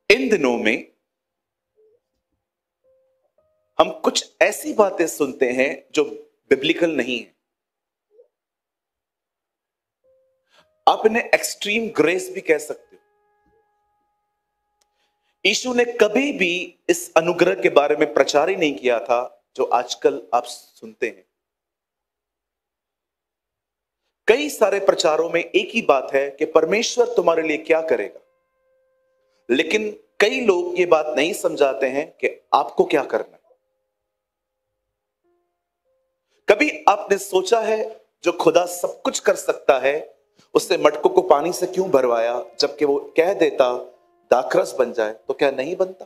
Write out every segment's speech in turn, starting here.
इन दिनों में हम कुछ ऐसी बातें सुनते हैं जो बिब्लिकल नहीं है। आप इन्हें एक्सट्रीम ग्रेस भी कह सकते हो। यीशु ने कभी भी इस अनुग्रह के बारे में प्रचार ही नहीं किया था जो आजकल आप सुनते हैं। कई सारे प्रचारों में एक ही बात है कि परमेश्वर तुम्हारे लिए क्या करेगा, लेकिन कई लोग ये बात नहीं समझाते हैं कि आपको क्या करना है। कभी आपने सोचा है जो खुदा सब कुछ कर सकता है उससे मटकों को पानी से क्यों भरवाया, जबकि वो कह देता दाखरस बन जाए तो क्या नहीं बनता?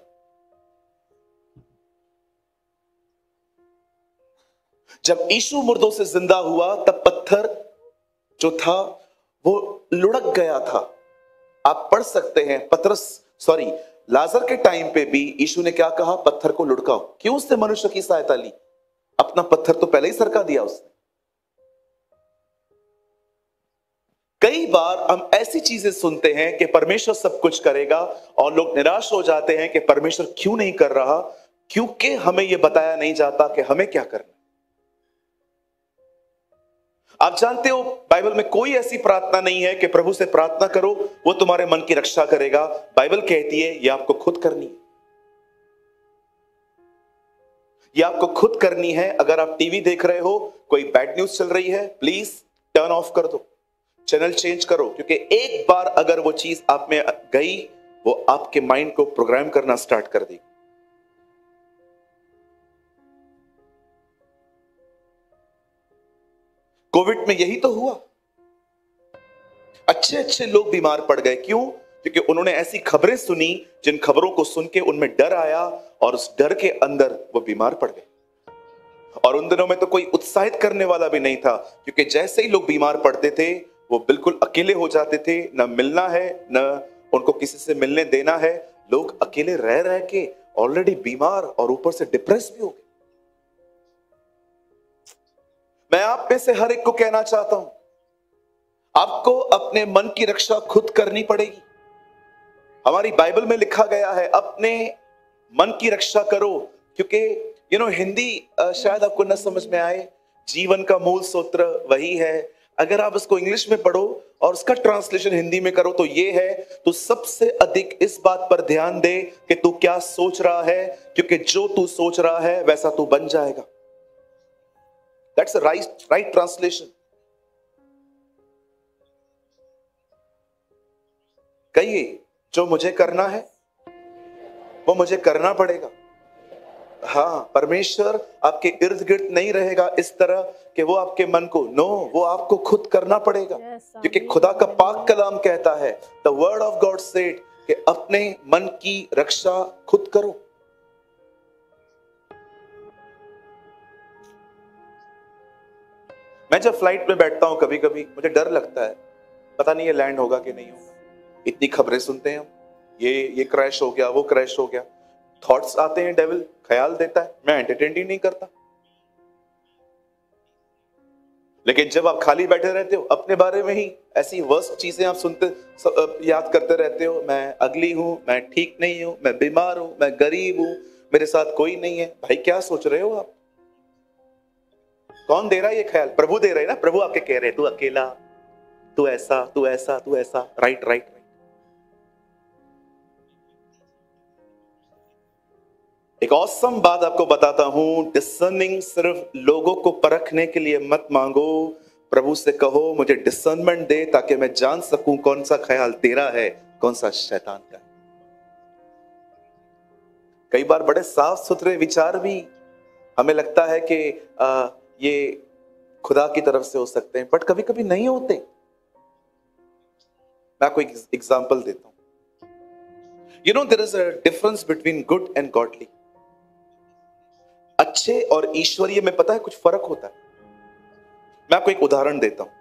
जब यीशु मुर्दों से जिंदा हुआ तब पत्थर जो था वो लुढ़क गया था। आप पढ़ सकते हैं लाजर के टाइम पे भी यीशु ने क्या कहा? पत्थर को लुढ़काओ। क्यों उसने मनुष्य की सहायता ली? अपना पत्थर तो पहले ही सरका दिया उसने। कई बार हम ऐसी चीजें सुनते हैं कि परमेश्वर सब कुछ करेगा और लोग निराश हो जाते हैं कि परमेश्वर क्यों नहीं कर रहा, क्योंकि हमें यह बताया नहीं जाता कि हमें क्या करना। आप जानते हो बाइबल में कोई ऐसी प्रार्थना नहीं है कि प्रभु से प्रार्थना करो वो तुम्हारे मन की रक्षा करेगा। बाइबल कहती है ये आपको खुद करनी है। ये आपको खुद करनी है। अगर आप टीवी देख रहे हो, कोई बैड न्यूज चल रही है, प्लीज टर्न ऑफ कर दो, चैनल चेंज करो, क्योंकि एक बार अगर वो चीज आप में गई वो आपके माइंड को प्रोग्राम करना स्टार्ट कर देगी। कोविड में यही तो हुआ। अच्छे अच्छे लोग बीमार पड़ गए। क्यों? क्योंकि उन्होंने ऐसी खबरें सुनी जिन खबरों को सुन के उनमें डर आया और उस डर के अंदर वो बीमार पड़ गए। और उन दिनों में तो कोई उत्साहित करने वाला भी नहीं था, क्योंकि जैसे ही लोग बीमार पड़ते थे वो बिल्कुल अकेले हो जाते थे। न मिलना है, न उनको किसी से मिलने देना है। लोग अकेले रह रह के ऑलरेडी बीमार और ऊपर से डिप्रेस भी हो गए। मैं आप में से हर एक को कहना चाहता हूं, आपको अपने मन की रक्षा खुद करनी पड़ेगी। हमारी बाइबल में लिखा गया है अपने मन की रक्षा करो, क्योंकि हिंदी शायद आपको न समझ में आए। जीवन का मूल सूत्र वही है। अगर आप इसको इंग्लिश में पढ़ो और उसका ट्रांसलेशन हिंदी में करो तो ये है, तो सबसे अधिक इस बात पर ध्यान दे कि तू क्या सोच रहा है, क्योंकि जो तू सोच रहा है वैसा तू बन जाएगा। That's right translation. कहिए, जो मुझे करना है वो मुझे करना पड़ेगा। हाँ, परमेश्वर आपके इर्द गिर्द नहीं रहेगा इस तरह कि वो आपके मन को, वो आपको खुद करना पड़ेगा। क्योंकि खुदा का पाक कलाम कहता है, the word of God said, कि अपने मन की रक्षा खुद करो। मैं जब फ्लाइट में बैठता हूं कभी कभी मुझे डर लगता है, पता नहीं ये लैंड होगा कि नहीं होगा। इतनी खबरें सुनते हैं हम, ये क्रैश हो गया, वो क्रैश हो गया। थॉट्स आते हैं, डेविल ख्याल देता है, मैं एंटरटेन ही नहीं करता। लेकिन जब आप खाली बैठे रहते हो, अपने बारे में ही ऐसी वर्स्ट चीजें आप सुनते, याद करते रहते हो, मैं अगली हूं, मैं ठीक नहीं हूं, मैं बीमार हूं, मैं गरीब हूं, मेरे साथ कोई नहीं है। भाई क्या सोच रहे हो आप? कौन दे रहा है ये ख्याल? प्रभु दे रहे हैं ना। प्रभु आपके कह रहे हैं तू अकेला, तू ऐसा, तू ऐसा, तू ऐसा। Right right. एक ऑसम बात आपको बताता हूं, डिसर्निंग सिर्फ लोगों को परखने के लिए मत मांगो। प्रभु से कहो मुझे डिसर्नमेंट दे ताकि मैं जान सकूं कौन सा ख्याल तेरा है, कौन सा शैतान का है। कई बार बड़े साफ सुथरे विचार भी हमें लगता है कि ये खुदा की तरफ से हो सकते हैं, बट कभी कभी नहीं होते। मैं आपको एक एग्जांपल देता हूं। There is a difference between good and godly. अच्छे और ईश्वरीय में पता है कुछ फर्क होता है। मैं आपको एक उदाहरण देता हूं।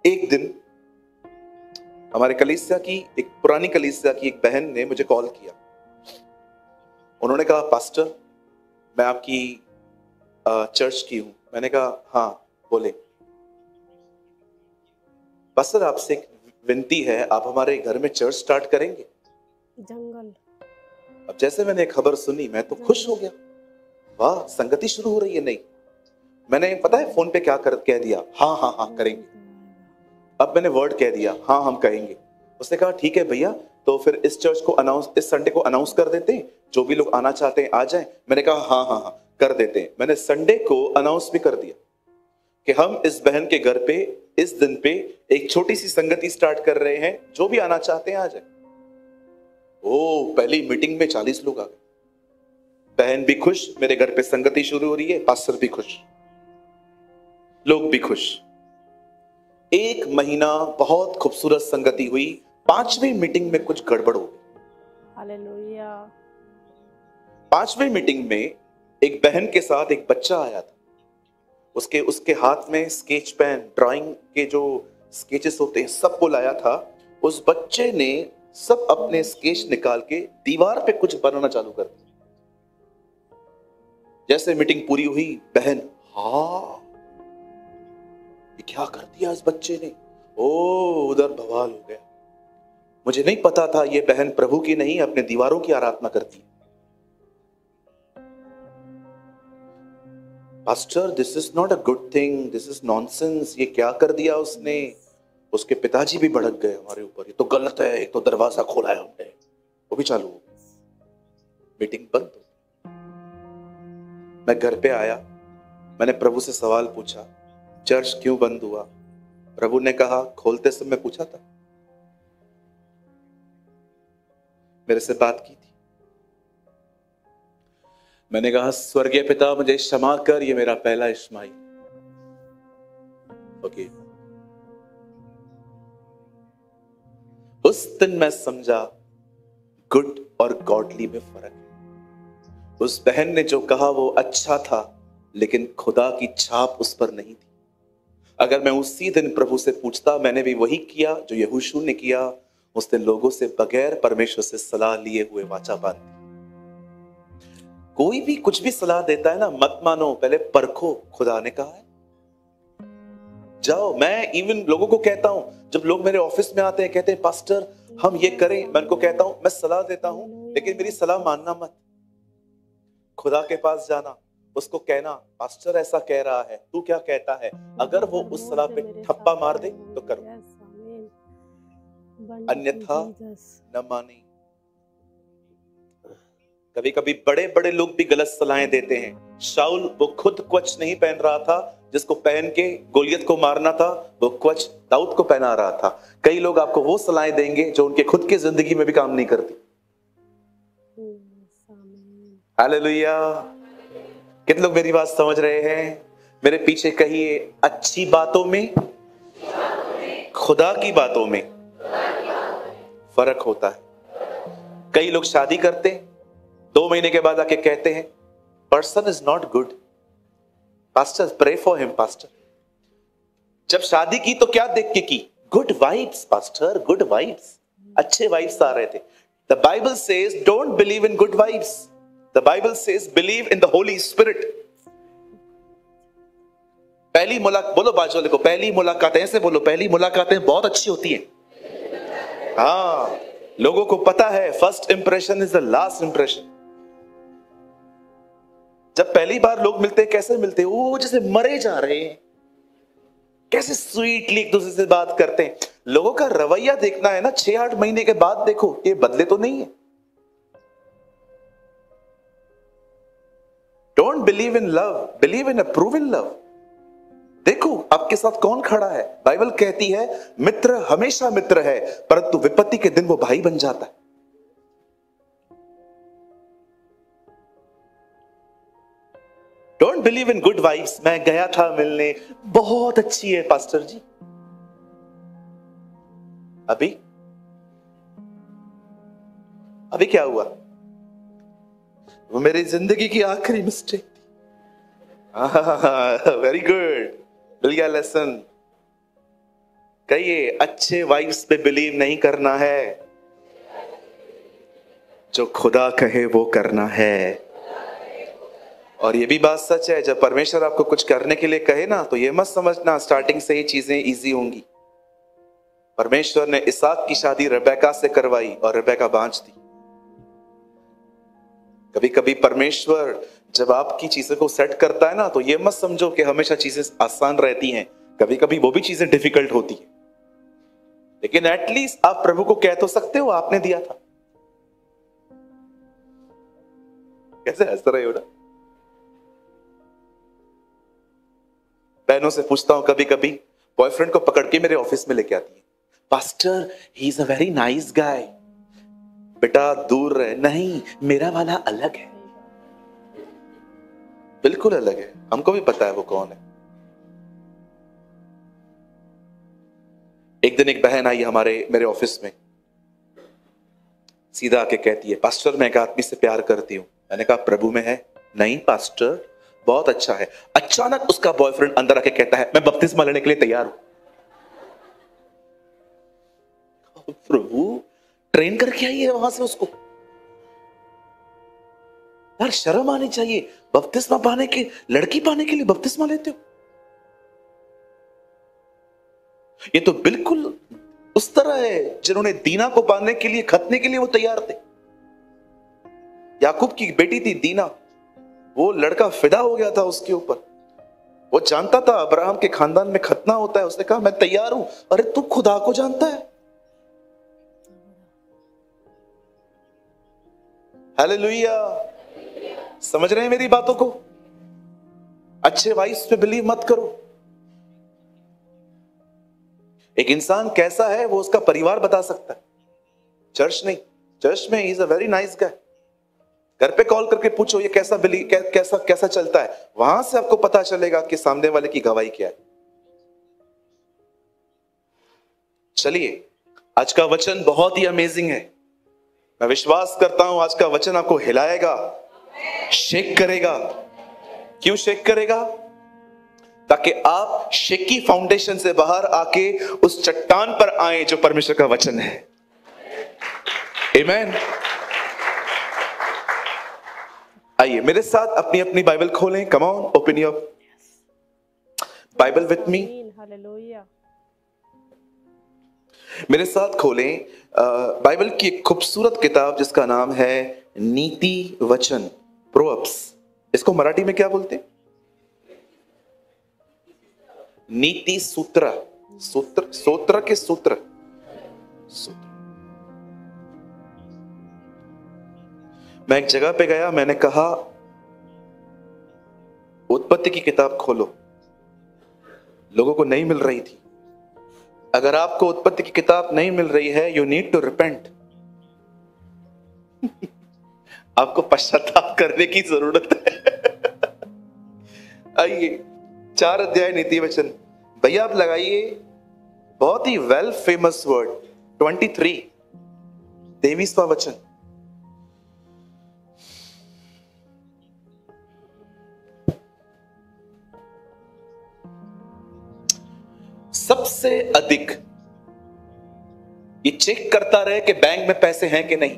एक दिन हमारे कलीसिया की, एक पुरानी कलीसिया की एक बहन ने मुझे कॉल किया। उन्होंने कहा, पास्टर मैं आपकी चर्च की हूं। मैंने कहा हाँ बोले। पास्टर आपसे एक विनती है, आप हमारे घर में चर्च स्टार्ट करेंगे। जंगल अब जैसे मैंने खबर सुनी मैं तो खुश हो गया, वाह संगति शुरू हो रही है। नहीं, मैंने पता है फोन पे क्या कह दिया, हाँ हाँ हाँ करेंगे। अब मैंने वर्ड कह दिया, हाँ हम कहेंगे। उसने कहा ठीक है भैया, तो फिर इस चर्च को अनाउंस, इस संडे को अनाउंस कर देते हैं, जो भी लोग आना चाहते हैं आ जाएं। मैंने कहा हाँ हाँ हाँ कर देते हैं। मैंने संडे को अनाउंस भी कर दिया कि हम इस बहन के घर पे इस दिन पे एक छोटी सी संगति स्टार्ट कर रहे हैं, जो भी आना चाहते हैं आ जाए। ओ, पहली मीटिंग में 40 लोग आ गए। बहन भी खुश, मेरे घर पे संगति शुरू हो रही है, पास्टर भी खुश, लोग भी खुश। एक महीना बहुत खूबसूरत संगति हुई। 5वीं मीटिंग में कुछ गड़बड़ हो गई। हालेलुया। 5वीं मीटिंग में एक बहन के साथ एक बच्चा आया था। उसके हाथ में स्केच पेन, ड्राइंग के जो स्केचेस होते हैं सब को लाया था। उस बच्चे ने सब अपने स्केच निकाल के दीवार पे कुछ बनाना चालू कर दिया। जैसे मीटिंग पूरी हुई, बहन, हाँ ये क्या कर दिया इस बच्चे ने, ओ उधर बवाल हो गया। मुझे नहीं पता था ये बहन प्रभु की नहीं अपने दीवारों की आराधना करती है। Pastor this is not a good thing, this is nonsense, ये क्या कर दिया उसने। उसके पिताजी भी भड़क गए हमारे ऊपर, ये तो गलत है, एक तो दरवाजा खोला है हमने। वो भी चालू हो, मीटिंग बंद हो। मैं घर पे आया, मैंने प्रभु से सवाल पूछा, चर्च क्यों बंद हुआ। प्रभु ने कहा, खोलते समय पूछा था, मेरे से बात की थी। मैंने कहा स्वर्गीय पिता मुझे क्षमा कर, ये मेरा पहला इश्माइल। ओके, उस दिन मैं समझा गुड और गॉडली में फर्क है। उस बहन ने जो कहा वो अच्छा था, लेकिन खुदा की छाप उस पर नहीं थी। अगर मैं उसी दिन प्रभु से पूछता, मैंने भी वही किया जो यहोशू ने किया, उसने लोगों से बगैर परमेश्वर से सलाह लिए हुए वाचा बांधी। कोई भी कुछ भी सलाह देता है ना, मत मानो, पहले परखो, खुदा ने कहा है जाओ। मैं इवन लोगों को कहता हूं, जब लोग मेरे ऑफिस में आते हैं कहते हैं पास्टर हम ये करें, मैं उनको कहता हूं, मैं सलाह देता हूं, लेकिन मेरी सलाह मानना मत। खुदा के पास जाना, उसको कहना पास्टर ऐसा कह रहा है, तू क्या कहता है। अगर वो उस सलाह पे ठप्पा मार दे तो करो, अन्यथा न माने। कभी कभी बड़े बड़े लोग भी गलत सलाहें देते हैं। शाऊल वो खुद कवच नहीं पहन रहा था, जिसको पहन के गोलियत को मारना था, वो कवच दाऊद को पहना रहा था। कई लोग आपको वो सलाहें देंगे जो उनके खुद की जिंदगी में भी काम नहीं करती। हालेलुया। कितने लोग मेरी बात समझ रहे हैं? मेरे पीछे कहिए, अच्छी बातों में, खुदा की बातों में फर्क होता है। कई लोग शादी करते हैं, 2 महीने के बाद आके कहते हैं person is not good, pastor pray for him. Pastor जब शादी की तो क्या देख के की? Good vibes pastor, good vibes, अच्छे वाइब्स आ रहे थे। The Bible says don't believe in good vibes, the Bible says believe in the Holy Spirit. पहली मुलाकात, बोलो बाजू वाले को, पहली मुलाकातें, ऐसे बोलो, पहली मुलाकातें बहुत अच्छी होती हैं। हाँ, लोगों को पता है first impression is the last impression. जब पहली बार लोग मिलते हैं, कैसे मिलते हैं? वो जैसे मरे जा रहे हैं, कैसे स्वीटली एक दूसरे से बात करते हैं। लोगों का रवैया देखना है ना, 6-8 महीने के बाद देखो ये बदले तो नहीं है। Don't believe in love, believe in approve in love. देखो आपके साथ कौन खड़ा है। बाइबल कहती है मित्र हमेशा मित्र है, परंतु विपत्ति के दिन वो भाई बन जाता है। Don't believe in good vibes. मैं गया था मिलने, बहुत अच्छी है पास्टर जी। अभी क्या हुआ? वो मेरी जिंदगी की आखिरी मिस्टेक थी। वेरी गुड, मिल गया लेसन। कहिए, अच्छे वाइब्स पे बिलीव नहीं करना है, जो खुदा कहे वो करना है। और ये भी बात सच है, जब परमेश्वर आपको कुछ करने के लिए कहे ना, तो ये मत समझना स्टार्टिंग से ही चीजें इजी होंगी। परमेश्वर ने इसहाक की शादी रेबेका से करवाई और रेबेका बांझ थी। कभी कभी परमेश्वर जब आपकी चीजों को सेट करता है ना, तो ये मत समझो कि हमेशा चीजें आसान रहती हैं। कभी कभी वो भी चीजें डिफिकल्ट होती है, लेकिन एटलीस्ट आप प्रभु को कह तो सकते हो आपने दिया था। कैसे हंस रहे हो ना? बहनों से पूछता हूं, कभी कभी बॉयफ्रेंड को पकड़ के मेरे ऑफिस में लेके आती है, pastor he is a very nice guy. बेटा दूर रहे, नहीं मेरा वाला अलग है, बिल्कुल अलग है, हमको भी पता है वो कौन है। एक दिन एक बहन आई मेरे ऑफिस में, सीधा आके कहती है, पास्टर मैं एक आदमी से प्यार करती हूं। मैंने कहा प्रभु में है? नहीं पास्टर, बहुत अच्छा है। अचानक उसका बॉयफ्रेंड अंदर आके कहता है, मैं बपतिस्मा लेने के लिए तैयार हूं। प्रभु ट्रेन करके आई है वहां से उसको, यार शर्म आनी चाहिए। बपतिस्मा पाने के, लड़की पाने के लिए बपतिस्मा लेते हो? ये तो बिल्कुल उस तरह है जिन्होंने दीना को पाने के लिए, खतने के लिए वो तैयार थे। याकूब की बेटी थी दीना, वो लड़का फिदा हो गया था उसके ऊपर। वो जानता था अब्राहम के खानदान में खतना होता है, उसने कहा मैं तैयार हूं। अरे तू खुदा को जानता है। हालेलुया, समझ रहे हैं मेरी बातों को? अच्छे वाइस पे बिलीव मत करो। एक इंसान कैसा है वो उसका परिवार बता सकता है, चर्च नहीं। चर्च में he is a very nice guy. घर पे कॉल करके पूछो ये कैसा कैसा चलता है, वहां से आपको पता चलेगा कि सामने वाले की गवाही क्या है। चलिए, आज का वचन बहुत ही अमेजिंग है। मैं विश्वास करता हूं आज का वचन आपको हिलाएगा, शेक करेगा। क्यों शेक करेगा? ताकि आप शेकी फाउंडेशन से बाहर आके उस चट्टान पर आए जो परमेश्वर का वचन है। आमीन। आइए मेरे साथ अपनी अपनी बाइबल खोलें। Come on, open your Bible with me. Hallelujah. मेरे साथ खोलें बाइबल की एक खूबसूरत किताब जिसका नाम है नीति वचन, प्रोवर्ब्स। इसको मराठी में क्या बोलते हैं? नीति सूत्र, सूत्र के सूत्र। मैं एक जगह पे गया, मैंने कहा उत्पत्ति की किताब खोलो। लोगों को नहीं मिल रही थी। अगर आपको उत्पत्ति की किताब नहीं मिल रही है, यू नीड टू रिपेंट। आपको पश्चाताप करने की जरूरत है। आइए 4 अध्याय नीति वचन। भैया आप लगाइए, बहुत ही वेल फेमस वर्ड 23, 23वां वचन। सबसे अधिक ये चेक करता रहे कि बैंक में पैसे हैं कि नहीं,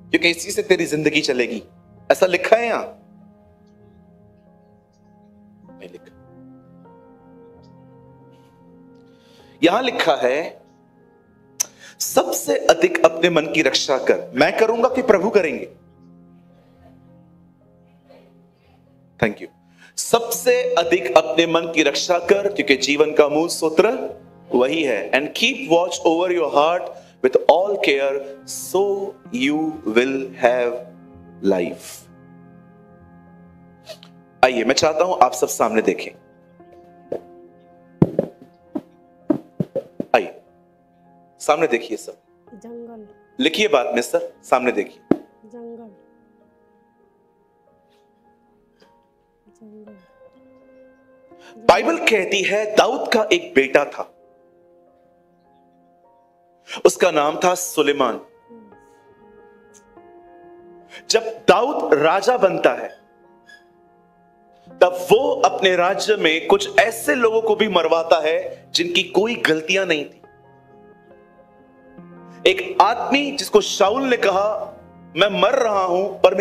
क्योंकि इसी से तेरी जिंदगी चलेगी। ऐसा लिखा है यहां? नहीं लिखा। यहां लिखा है सबसे अधिक अपने मन की रक्षा कर। मैं करूंगा कि प्रभु करेंगे? Thank you. सबसे अधिक अपने मन की रक्षा कर, क्योंकि जीवन का मूल सूत्र वही है। And keep watch over your heart with all care, so you will have life. आइए मैं चाहता हूं आप सब सामने देखें। आइए सामने देखिए सब। जंगल। लिखिए बाद में सर, सामने देखिए। जंगल। जंगल। बाइबल कहती है दाऊद का एक बेटा था, उसका नाम था सुलेमान। जब दाऊद राजा बनता है तब वो अपने राज्य में कुछ ऐसे लोगों को भी मरवाता है जिनकी कोई गलतियां नहीं थी। एक आदमी जिसको शाऊल ने कहा मैं मर रहा हूं पर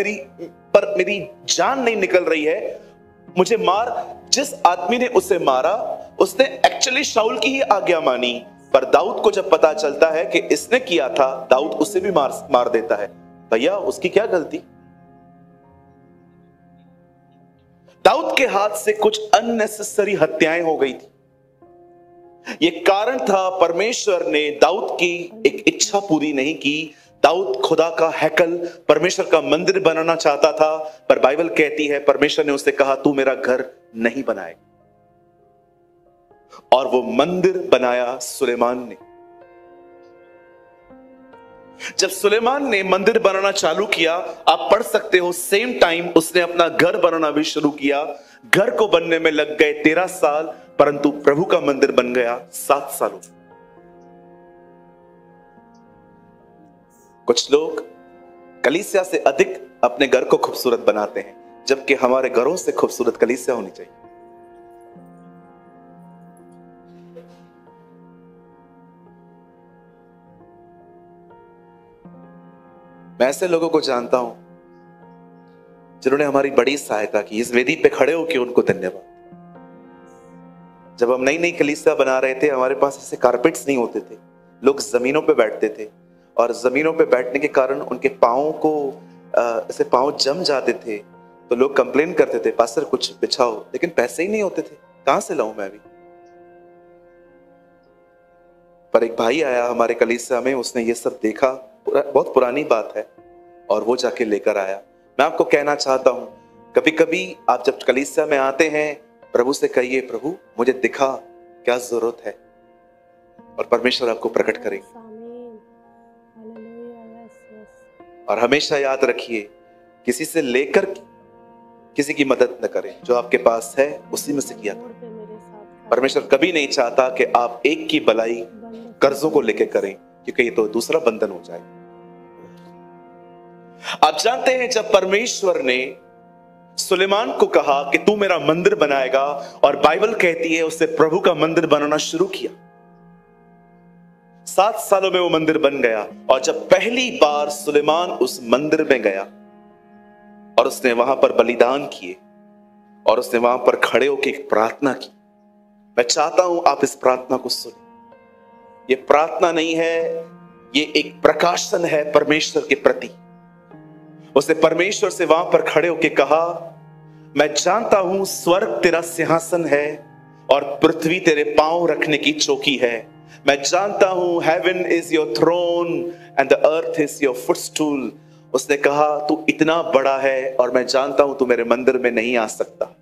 मेरी जान नहीं निकल रही है, मुझे मार। जिस आदमी ने उसे मारा उसने एक्चुअली शाऊल की ही आज्ञा मानी, पर दाऊद को जब पता चलता है कि इसने किया था, दाऊद उसे भी मार देता है। भैया उसकी क्या गलती? दाऊद के हाथ से कुछ अननेसेसरी हत्याएं हो गई थी। ये कारण था, परमेश्वर ने दाऊद की एक इच्छा पूरी नहीं की। दाऊद खुदा का हैकल, परमेश्वर का मंदिर बनाना चाहता था, पर बाइबल कहती है परमेश्वर ने उससे कहा तू मेरा घर नहीं बनाएगा। और वो मंदिर बनाया सुलेमान ने। जब सुलेमान ने मंदिर बनाना चालू किया, आप पढ़ सकते हो, सेम टाइम उसने अपना घर बनाना भी शुरू किया। घर को बनने में लग गए 13 साल, परंतु प्रभु का मंदिर बन गया 7 सालों। कुछ लोग कलीसिया से अधिक अपने घर को खूबसूरत बनाते हैं, जबकि हमारे घरों से खूबसूरत कलीसिया होनी चाहिए। मैं ऐसे लोगों को जानता हूं जिन्होंने हमारी बड़ी सहायता की। इस वेदी पे खड़े होकर उनको धन्यवाद। जब हम नई नई कलीसिया बना रहे थे, हमारे पास ऐसे कारपेट्स नहीं होते थे, लोग जमीनों पे बैठते थे, और जमीनों पे बैठने के कारण उनके पांवों को ऐसे पांव जम जाते थे, तो लोग कंप्लेन करते थे पास्टर कुछ बिछाओ, लेकिन पैसे ही नहीं होते थे, कहां से लाऊं मैं भी। पर एक भाई आया हमारे कलीसिया में, उसने ये सब देखा, बहुत पुरानी बात है, और वो जाके लेकर आया। मैं आपको कहना चाहता हूं, कभी कभी आप जब कलीसिया में आते हैं, प्रभु से कहिए प्रभु मुझे दिखा क्या जरूरत है, और परमेश्वर आपको प्रकट करेंगे। और हमेशा याद रखिए, किसी से लेकर किसी की मदद न करें, जो आपके पास है उसी में से किया करें। परमेश्वर कभी नहीं चाहता कि आप एक की भलाई कर्जों को लेकर करें, क्योंकि ये तो दूसरा बंधन हो जाए। आप जानते हैं, जब परमेश्वर ने सुलेमान को कहा कि तू मेरा मंदिर बनाएगा, और बाइबल कहती है उससे प्रभु का मंदिर बनाना शुरू किया। 7 सालों में वो मंदिर बन गया। और जब पहली बार सुलेमान उस मंदिर में गया और उसने वहां पर बलिदान किए, और उसने वहां पर खड़े होकर एक प्रार्थना की, मैं चाहता हूं आप इस प्रार्थना को सुने। ये प्रार्थना नहीं है, ये एक प्रकाशन है परमेश्वर के प्रति। उसने परमेश्वर से वहां पर खड़े होकर कहा, मैं जानता हूं स्वर्ग तेरा सिंहासन है और पृथ्वी तेरे पांव रखने की चौकी है। मैं जानता हूं heaven is your throne and the earth is your footstool. उसने कहा तू इतना बड़ा है, और मैं जानता हूं तू मेरे मंदिर में नहीं आ सकता।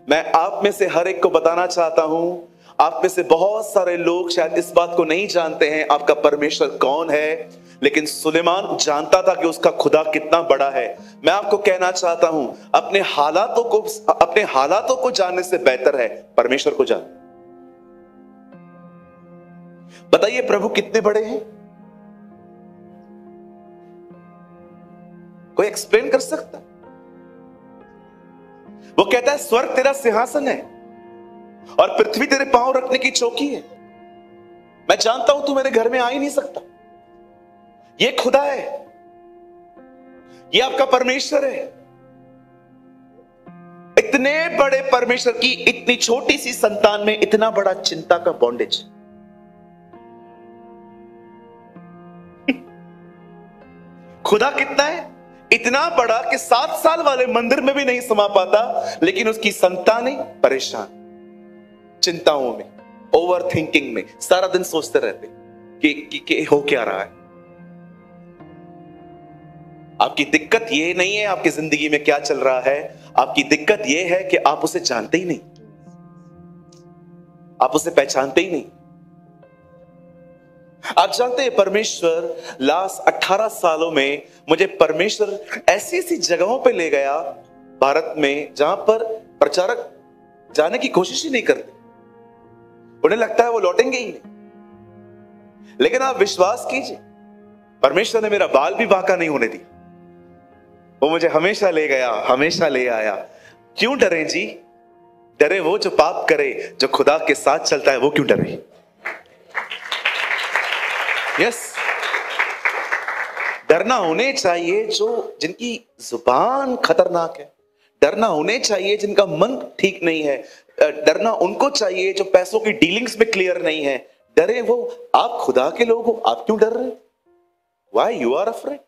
मैं आप में से हर एक को बताना चाहता हूं, आप में से बहुत सारे लोग शायद इस बात को नहीं जानते हैं आपका परमेश्वर कौन है, लेकिन सुलेमान जानता था कि उसका खुदा कितना बड़ा है। मैं आपको कहना चाहता हूं, अपने हालातों को जानने से बेहतर है परमेश्वर को जानना। बताइए प्रभु कितने बड़े हैं? कोई एक्सप्लेन कर सकता? वो कहता है स्वर्ग तेरा सिंहासन है और पृथ्वी तेरे पांव रखने की चौकी है। मैं जानता हूं तू मेरे घर में आ ही नहीं सकता। ये खुदा है, ये आपका परमेश्वर है। इतने बड़े परमेश्वर की इतनी छोटी सी संतान में इतना बड़ा चिंता का बॉन्डेज। खुदा कितना है? इतना बड़ा कि 7 साल वाले मंदिर में भी नहीं समा पाता, लेकिन उसकी संतानें परेशान, चिंताओं में, ओवर थिंकिंग में, सारा दिन सोचते रहते कि हो क्या रहा है। आपकी दिक्कत ये नहीं है आपकी जिंदगी में क्या चल रहा है, आपकी दिक्कत ये है कि आप उसे जानते ही नहीं, आप उसे पहचानते ही नहीं। आप जानते हैं परमेश्वर लास्ट 18 सालों में मुझे परमेश्वर ऐसी ऐसी जगहों पे ले गया भारत में जहां पर प्रचारक जाने की कोशिश ही नहीं करते, उन्हें लगता है वो लौटेंगे ही नहीं। लेकिन आप विश्वास कीजिए, परमेश्वर ने मेरा बाल भी बांका नहीं होने दिया। वो मुझे हमेशा ले गया, हमेशा ले आया। क्यों डरे जी? डरे वो जो पाप करे, जो खुदा के साथ चलता है वो क्यों डरे? यस, डरना होने चाहिए जिनकी जुबान खतरनाक है, डरना होने चाहिए जिनका मन ठीक नहीं है, डरना उनको चाहिए जो पैसों की डीलिंग्स में क्लियर नहीं है, डरे वो, आप खुदा के लोग हो, आप क्यों डर रहे हो? Why you are afraid?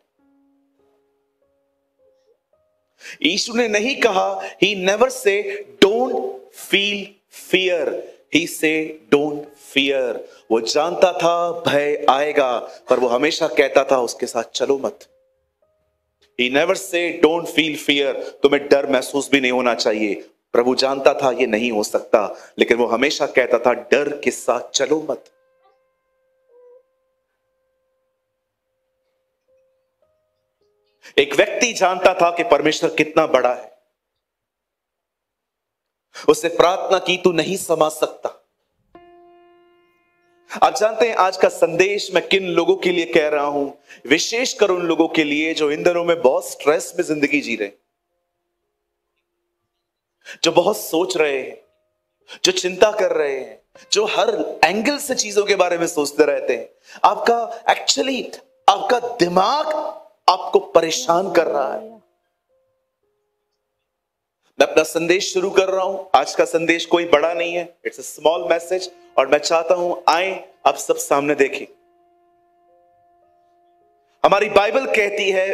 यीशु ने नहीं कहा, he never say don't feel fear, he say don't fear. वो जानता था भय आएगा, पर वो हमेशा कहता था उसके साथ चलो मत। He never say don't feel fear, तुम्हें डर महसूस भी नहीं होना चाहिए। प्रभु जानता था ये नहीं हो सकता, लेकिन वो हमेशा कहता था डर के साथ चलो मत। एक व्यक्ति जानता था कि परमेश्वर कितना बड़ा है, उससे प्रार्थना की, तू नहीं समझ सकता। आप जानते हैं आज का संदेश मैं किन लोगों के लिए कह रहा हूं? विशेषकर उन लोगों के लिए जो इन दिनों में बहुत स्ट्रेस में जिंदगी जी रहे, जो बहुत सोच रहे हैं, जो चिंता कर रहे हैं, जो हर एंगल से चीजों के बारे में सोचते रहते हैं। आपका दिमाग आपको परेशान कर रहा है। मैं अपना संदेश शुरू कर रहा हूं। आज का संदेश कोई बड़ा नहीं है, इट्स अ स्मॉल मैसेज, और मैं चाहता हूं आए आप सब सामने देखें। हमारी बाइबल कहती है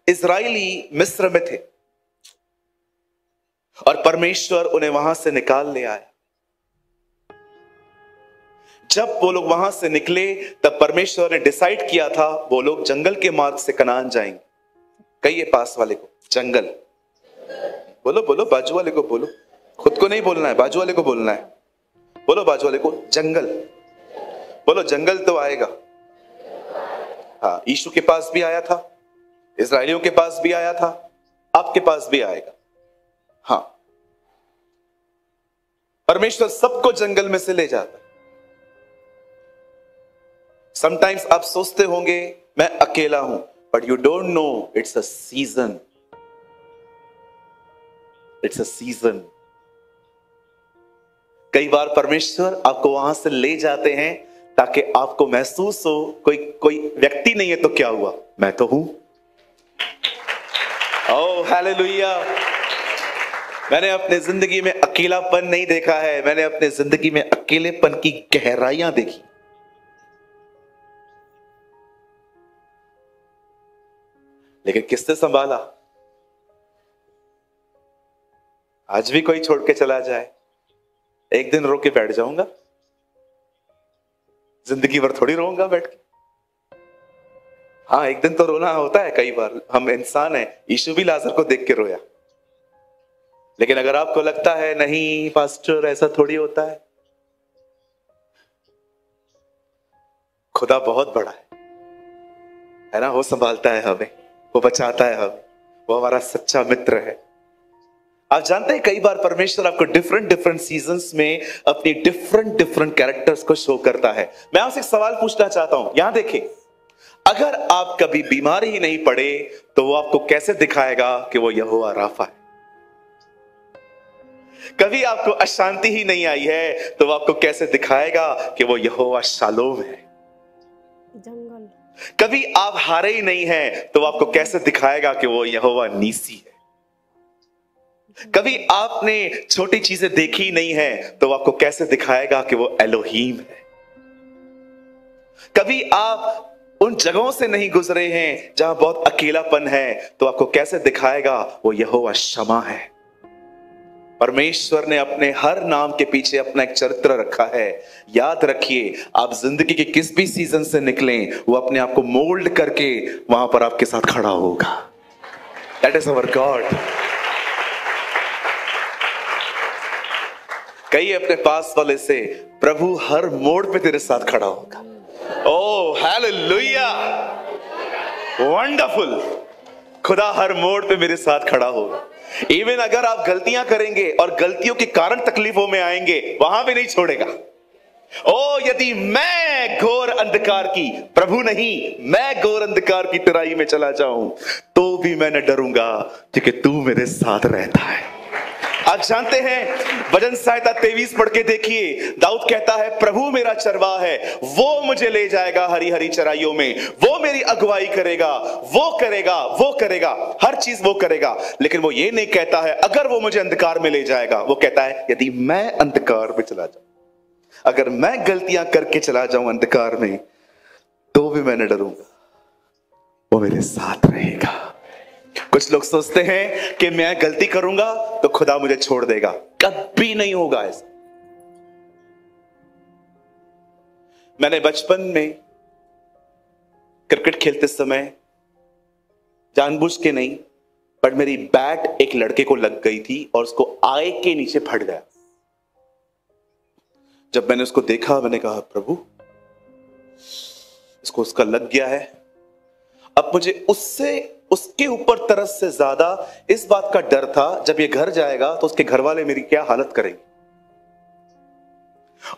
इजराइली मिस्र में थे और परमेश्वर उन्हें वहां से निकाल ले आया। जब वो लोग वहां से निकले तब परमेश्वर ने डिसाइड किया था वो लोग जंगल के मार्ग से कनान जाएंगे। कहिए पास वाले को जंगल। बोलो बोलो, बाजू वाले को बोलो, खुद को नहीं बोलना है, बाजू वाले को बोलना है। बोलो बाजू वाले को जंगल। बोलो जंगल तो आएगा। हाँ, यीशु के पास भी आया था, इस्राएलियों के पास भी आया था, आपके पास भी आएगा। हाँ, परमेश्वर सबको जंगल में से ले जाता है। समटाइम्स आप सोचते होंगे मैं अकेला हूं, but you don't know it's a season. It's a season. कई बार परमेश्वर आपको वहां से ले जाते हैं ताकि आपको महसूस हो कोई व्यक्ति नहीं है तो क्या हुआ, मैं तो हूं। Oh hallelujah. मैंने अपने जिंदगी में अकेलापन नहीं देखा है, मैंने अपने जिंदगी में अकेलेपन की गहराइयां देखी। लेकिन किसने संभाला? आज भी कोई छोड़ के चला जाए, एक दिन रो के बैठ जाऊंगा, जिंदगी भर थोड़ी रोऊंगा बैठ के। हाँ, एक दिन तो रोना होता है, कई बार हम इंसान हैं, यीशु भी लाजर को देख के रोया। लेकिन अगर आपको लगता है नहीं पास्टर ऐसा थोड़ी होता खुदा बहुत बड़ा है ना, वो संभालता है हमें, वो बचाता है हमें, वो हमारा सच्चा मित्र है। आप जानते हैं कई बार परमेश्वर आपको डिफरेंट सीजन्स में अपनी डिफरेंट कैरेक्टर्स को शो करता है। मैं आपसे एक सवाल पूछना चाहता हूं, यहां देखें, अगर आप कभी बीमार ही नहीं पड़े तो वो आपको कैसे दिखाएगा कि वो यहोवा राफा है? कभी आपको अशांति ही नहीं आई है तो वो आपको कैसे दिखाएगा कि वो यहोवा शालोम है? जंगल। कभी आप हारे ही नहीं हैं तो वो आपको कैसे दिखाएगा कि वो यहोवा नीसी है? कभी आपने छोटी चीजें देखी नहीं है तो वो आपको कैसे दिखाएगा कि वो एलोहीम है? कभी आप उन जगहों से नहीं गुजरे हैं जहां बहुत अकेलापन है तो आपको कैसे दिखाएगा वो यहोवा शमा है? परमेश्वर ने अपने हर नाम के पीछे अपना एक चरित्र रखा है। याद रखिए, आप जिंदगी के किस भी सीजन से निकलें, वो अपने आप को मोल्ड करके वहां पर आपके साथ खड़ा होगा। That is our God. कहिए अपने पास वाले से, प्रभु हर मोड़ पे तेरे साथ खड़ा होगा। Oh hallelujah, wonderful. खुदा हर मोड़ पे मेरे साथ खड़ा होगा। इवन अगर आप गलतियां करेंगे और गलतियों के कारण तकलीफों में आएंगे, वहां भी नहीं छोड़ेगा। ओ यदि मैं घोर अंधकार की, प्रभु नहीं, मैं घोर अंधकार की तराई में चला जाऊं तो भी मैं न डरूंगा क्योंकि तू मेरे साथ रहता है। आप जानते हैं भजन संहिता 23 पढ़ के देखिए, दाऊद कहता है प्रभु मेरा चरवाहा है, वो मुझे ले जाएगा हरी हरी चराइयों में, वो मेरी अगुवाई करेगा, वो करेगा, वो करेगा, हर चीज वो करेगा। लेकिन वो ये नहीं कहता है अगर वो मुझे अंधकार में ले जाएगा, वो कहता है यदि मैं अंधकार में चला जाऊं। अगर मैं गलतियां करके चला जाऊं अंधकार में, तो भी मैं न डरूंगा, वो मेरे साथ रहेगा। कुछ लोग सोचते हैं कि मैं गलती करूंगा तो खुदा मुझे छोड़ देगा। कभी नहीं होगा ऐसा। मैंने बचपन में क्रिकेट खेलते समय जानबूझ के नहीं, पर मेरी बैट एक लड़के को लग गई थी और उसको आए के नीचे फट गया। जब मैंने उसको देखा, मैंने कहा प्रभु, इसको उसका लग गया है। अब मुझे उसके ऊपर तरस से ज्यादा इस बात का डर था, जब ये घर जाएगा तो उसके घर वाले मेरी क्या हालत करेंगे।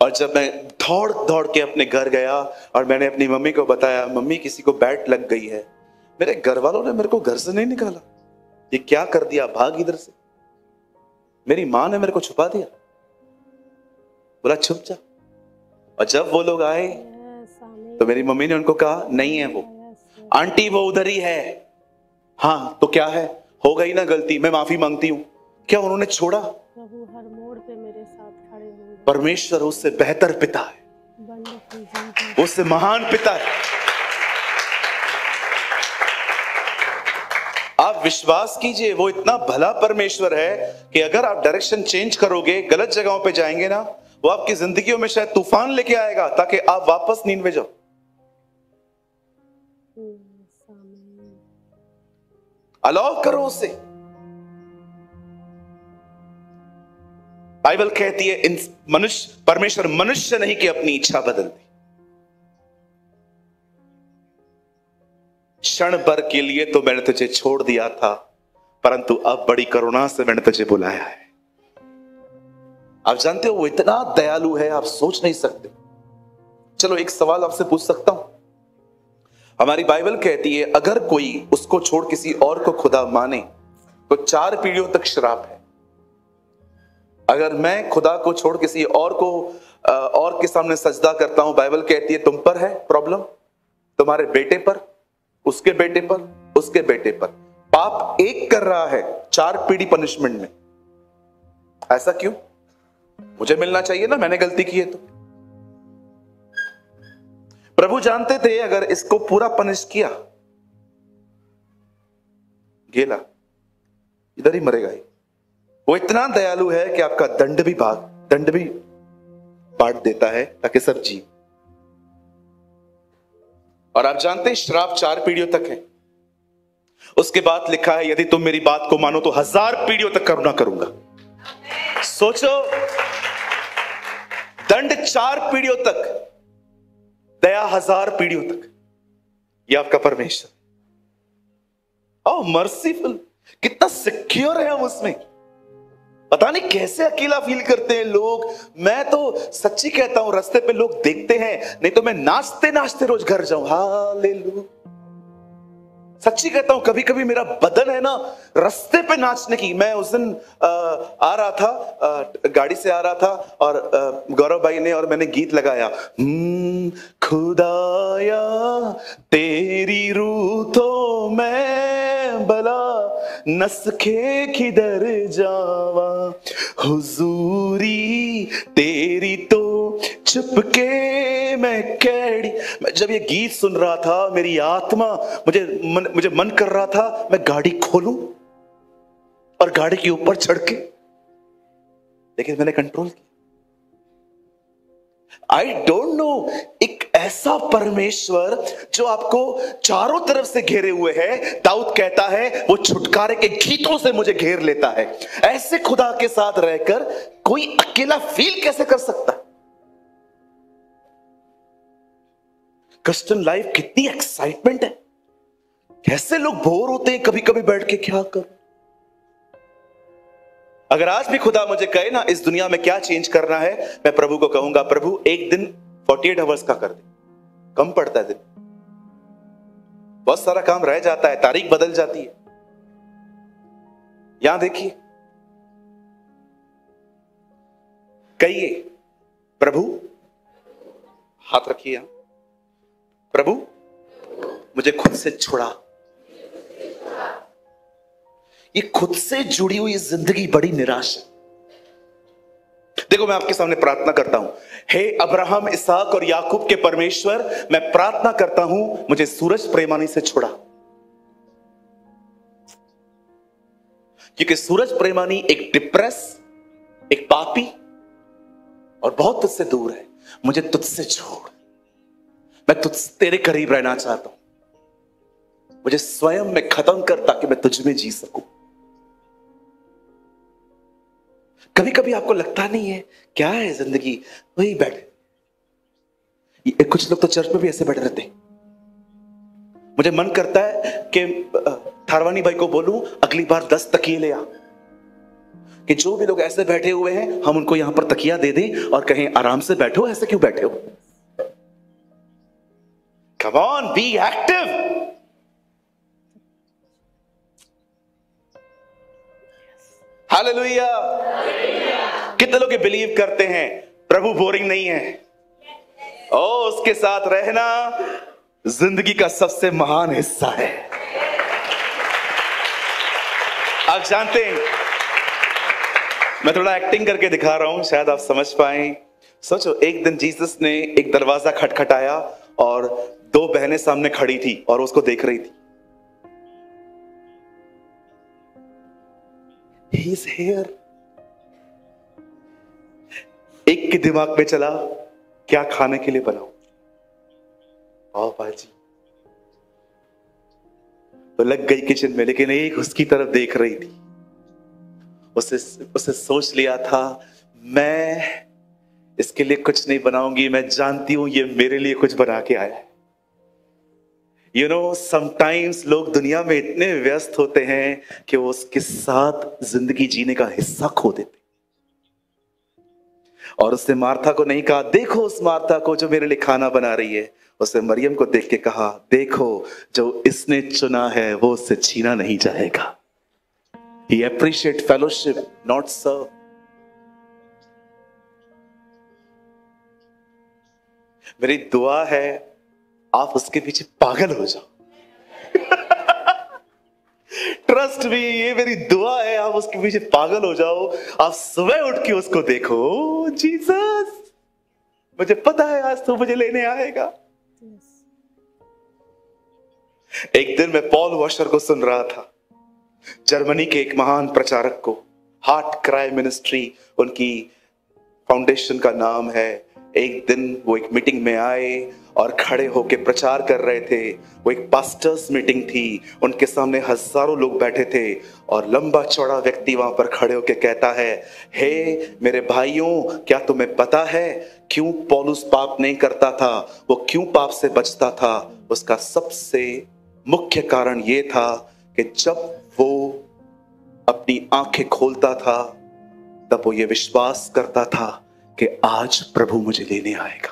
और जब मैं दौड़ दौड़ के अपने घर गया और मैंने अपनी मम्मी को बताया, मम्मी किसी को बैट लग गई है, मेरे घर वालों ने मेरे को घर से नहीं निकाला। ये क्या कर दिया, भाग इधर से। मेरी मां ने मेरे को छुपा दिया, बोला छुप जा। और जब वो लोग आए तो मेरी मम्मी ने उनको कहा नहीं है वो आंटी, वो उधर ही है। हाँ तो क्या है, हो गई ना गलती, मैं माफी मांगती हूं। क्या उन्होंने छोड़ा? प्रभु हर मोड़ पे मेरे साथ खड़े होंगे। परमेश्वर उससे बेहतर पिता है, उससे महान पिता है। आप विश्वास कीजिए, वो इतना भला परमेश्वर है कि अगर आप डायरेक्शन चेंज करोगे, गलत जगहों पे जाएंगे ना, वो आपकी जिंदगियों में शायद तूफान लेके आएगा ताकि आप वापस नींद में जाओ। अलाउ करो उसे। बाइबल कहती है परमेश्वर मनुष्य नहीं कि अपनी इच्छा बदल दे। क्षण भर के लिए तो मैंने तुझे छोड़ दिया था, परंतु अब बड़ी करुणा से मैंने तुझे बुलाया है। आप जानते हो वो इतना दयालु है, आप सोच नहीं सकते। चलो एक सवाल आपसे पूछ सकता हूं। हमारी बाइबल कहती है अगर कोई उसको छोड़ किसी और को खुदा माने तो 4 पीढ़ियों तक श्राप है। अगर मैं खुदा को छोड़ किसी और को और के सामने सजदा करता हूं, बाइबल कहती है तुम पर है प्रॉब्लम, तुम्हारे बेटे पर, उसके बेटे पर, उसके बेटे पर। पाप एक कर रहा है, 4 पीढ़ी पनिशमेंट में। ऐसा क्यों? मुझे मिलना चाहिए ना, मैंने गलती की है तो। प्रभु जानते थे अगर इसको पूरा पनिश किया, गेला इधर ही मरेगा ही। वो इतना दयालु है कि आपका दंड भी बांट देता है ताकि सब जी। और आप जानते हैं श्राप 4 पीढ़ियों तक है। उसके बाद लिखा है यदि तुम मेरी बात को मानो तो 1000 पीढ़ियों तक करुणा करूंगा। सोचो, दंड 4 पीढ़ियों तक, दया 1000 पीढ़ियों तक। ये आपका परमेश्वर। मर्सीफुल, कितना सिक्योर है हम उसमें। पता नहीं कैसे अकेला फील करते हैं लोग। मैं तो सच्ची कहता हूं, रास्ते पे लोग देखते हैं, नहीं तो मैं नाचते नाचते रोज घर जाऊं, हालेलुया। सच्ची कहता हूं, कभी कभी मेरा बदन है ना रास्ते पे नाचने की। मैं उस दिन आ रहा था, गाड़ी से आ रहा था और गौरव भाई ने और मैंने गीत लगाया, खुदाया तेरी रूह तो मैं भला नसखे किधर जावा, हुजूरी तेरी तो चुपके मैं कैडी। जब ये गीत सुन रहा था, मेरी आत्मा मुझे मन कर रहा था मैं गाड़ी खोलूं और गाड़ी के ऊपर चढ़ के, लेकिन मैंने कंट्रोल किया। आई डोंट नो, एक ऐसा परमेश्वर जो आपको चारों तरफ से घेरे हुए है। दाऊद कहता है वो छुटकारे के गीतों से मुझे घेर लेता है। ऐसे खुदा के साथ रहकर कोई अकेला फील कैसे कर सकता है? क्रिश्चियन लाइफ कितनी एक्साइटमेंट है। कैसे लोग बोर होते हैं कभी कभी बैठ के, क्या करूं। अगर आज भी खुदा मुझे कहे ना इस दुनिया में क्या चेंज करना है, मैं प्रभु को कहूंगा प्रभु एक दिन 48 आवर्स का कर दे। कम पड़ता है दिन, बहुत सारा काम रह जाता है, तारीख बदल जाती है। यहां देखिए, कहिए प्रभु, हाथ रखिए यहां, प्रभु मुझे खुद से छुड़ा। ये खुद से जुड़ी हुई जिंदगी बड़ी निराश है। देखो, मैं आपके सामने प्रार्थना करता हूं। हे अब्राहम, इसहाक और याकूब के परमेश्वर, मैं प्रार्थना करता हूं, मुझे सूरज प्रेमानी से छुड़ा। क्योंकि सूरज प्रेमानी एक डिप्रेस, एक पापी और बहुत तुझसे दूर है। मुझे तुझसे छोड़, मैं तेरे करीब रहना चाहता हूं। मुझे स्वयं में खत्म कर ताकि मैं तुझ में जी सकूं। कभी कभी आपको लगता नहीं है क्या है जिंदगी, वही बैठे। कुछ लोग तो चर्च में भी ऐसे बैठे रहते। मुझे मन करता है कि थारवानी भाई को बोलूं अगली बार 10 तकिए ले आ, कि जो भी लोग ऐसे बैठे हुए हैं हम उनको यहां पर तकिया दे दें और कहें आराम से बैठो, ऐसे क्यों बैठे हो? Come on, be active. Hallelujah. कितने लोग बिलीव करते हैं प्रभु बोरिंग नहीं है? ओ, उसके साथ रहना जिंदगी का सबसे महान हिस्सा है। आप जानते हैं, मैं थोड़ा एक्टिंग करके दिखा रहा हूं, शायद आप समझ पाए। सोचो, एक दिन जीसस ने एक दरवाजा खटखटाया और 2 बहनें सामने खड़ी थी और उसको देख रही थी। He is here। एक के दिमाग में चला क्या खाने के लिए बनाऊं, पाव भाजी। तो लग गई किचन में, लेकिन एक उसकी तरफ देख रही थी। उसे सोच लिया था मैं इसके लिए कुछ नहीं बनाऊंगी, मैं जानती हूं ये मेरे लिए कुछ बना के आया है। यू नो, समटाइम्स लोग दुनिया में इतने व्यस्त होते हैं कि वो उसके साथ जिंदगी जीने का हिस्सा खो देते। और उसने मार्था को नहीं कहा देखो उस मार्था को जो मेरे लिए खाना बना रही है। उसने मरियम को देख के कहा देखो जो इसने चुना है वो उससे छीना नहीं जाएगा। He appreciate fellowship, not serve। मेरी दुआ है आप उसके पीछे पागल हो जाओ। ट्रस्ट मी, ये मेरी दुआ है, आप उसके पीछे पागल हो जाओ। आप सुबह उठ के उसको देखो, जीसस मुझे पता है आज तो मुझे लेने आएगा। एक दिन मैं पॉल वॉशर को सुन रहा था, जर्मनी के एक महान प्रचारक को। हार्ट क्राई मिनिस्ट्री उनकी फाउंडेशन का नाम है। एक दिन वो एक मीटिंग में आए और खड़े होकर प्रचार कर रहे थे। वो एक पास्टर्स मीटिंग थी, उनके सामने हजारों लोग बैठे थे और लंबा चौड़ा व्यक्ति वहां पर खड़े होकर कहता है, हे मेरे भाइयों, क्या तुम्हें पता है क्यों पौलुस पाप नहीं करता था? वो क्यों पाप से बचता था? उसका सबसे मुख्य कारण ये था कि जब वो अपनी आंखें खोलता था तब वो ये विश्वास करता था कि आज प्रभु मुझे लेने आएगा।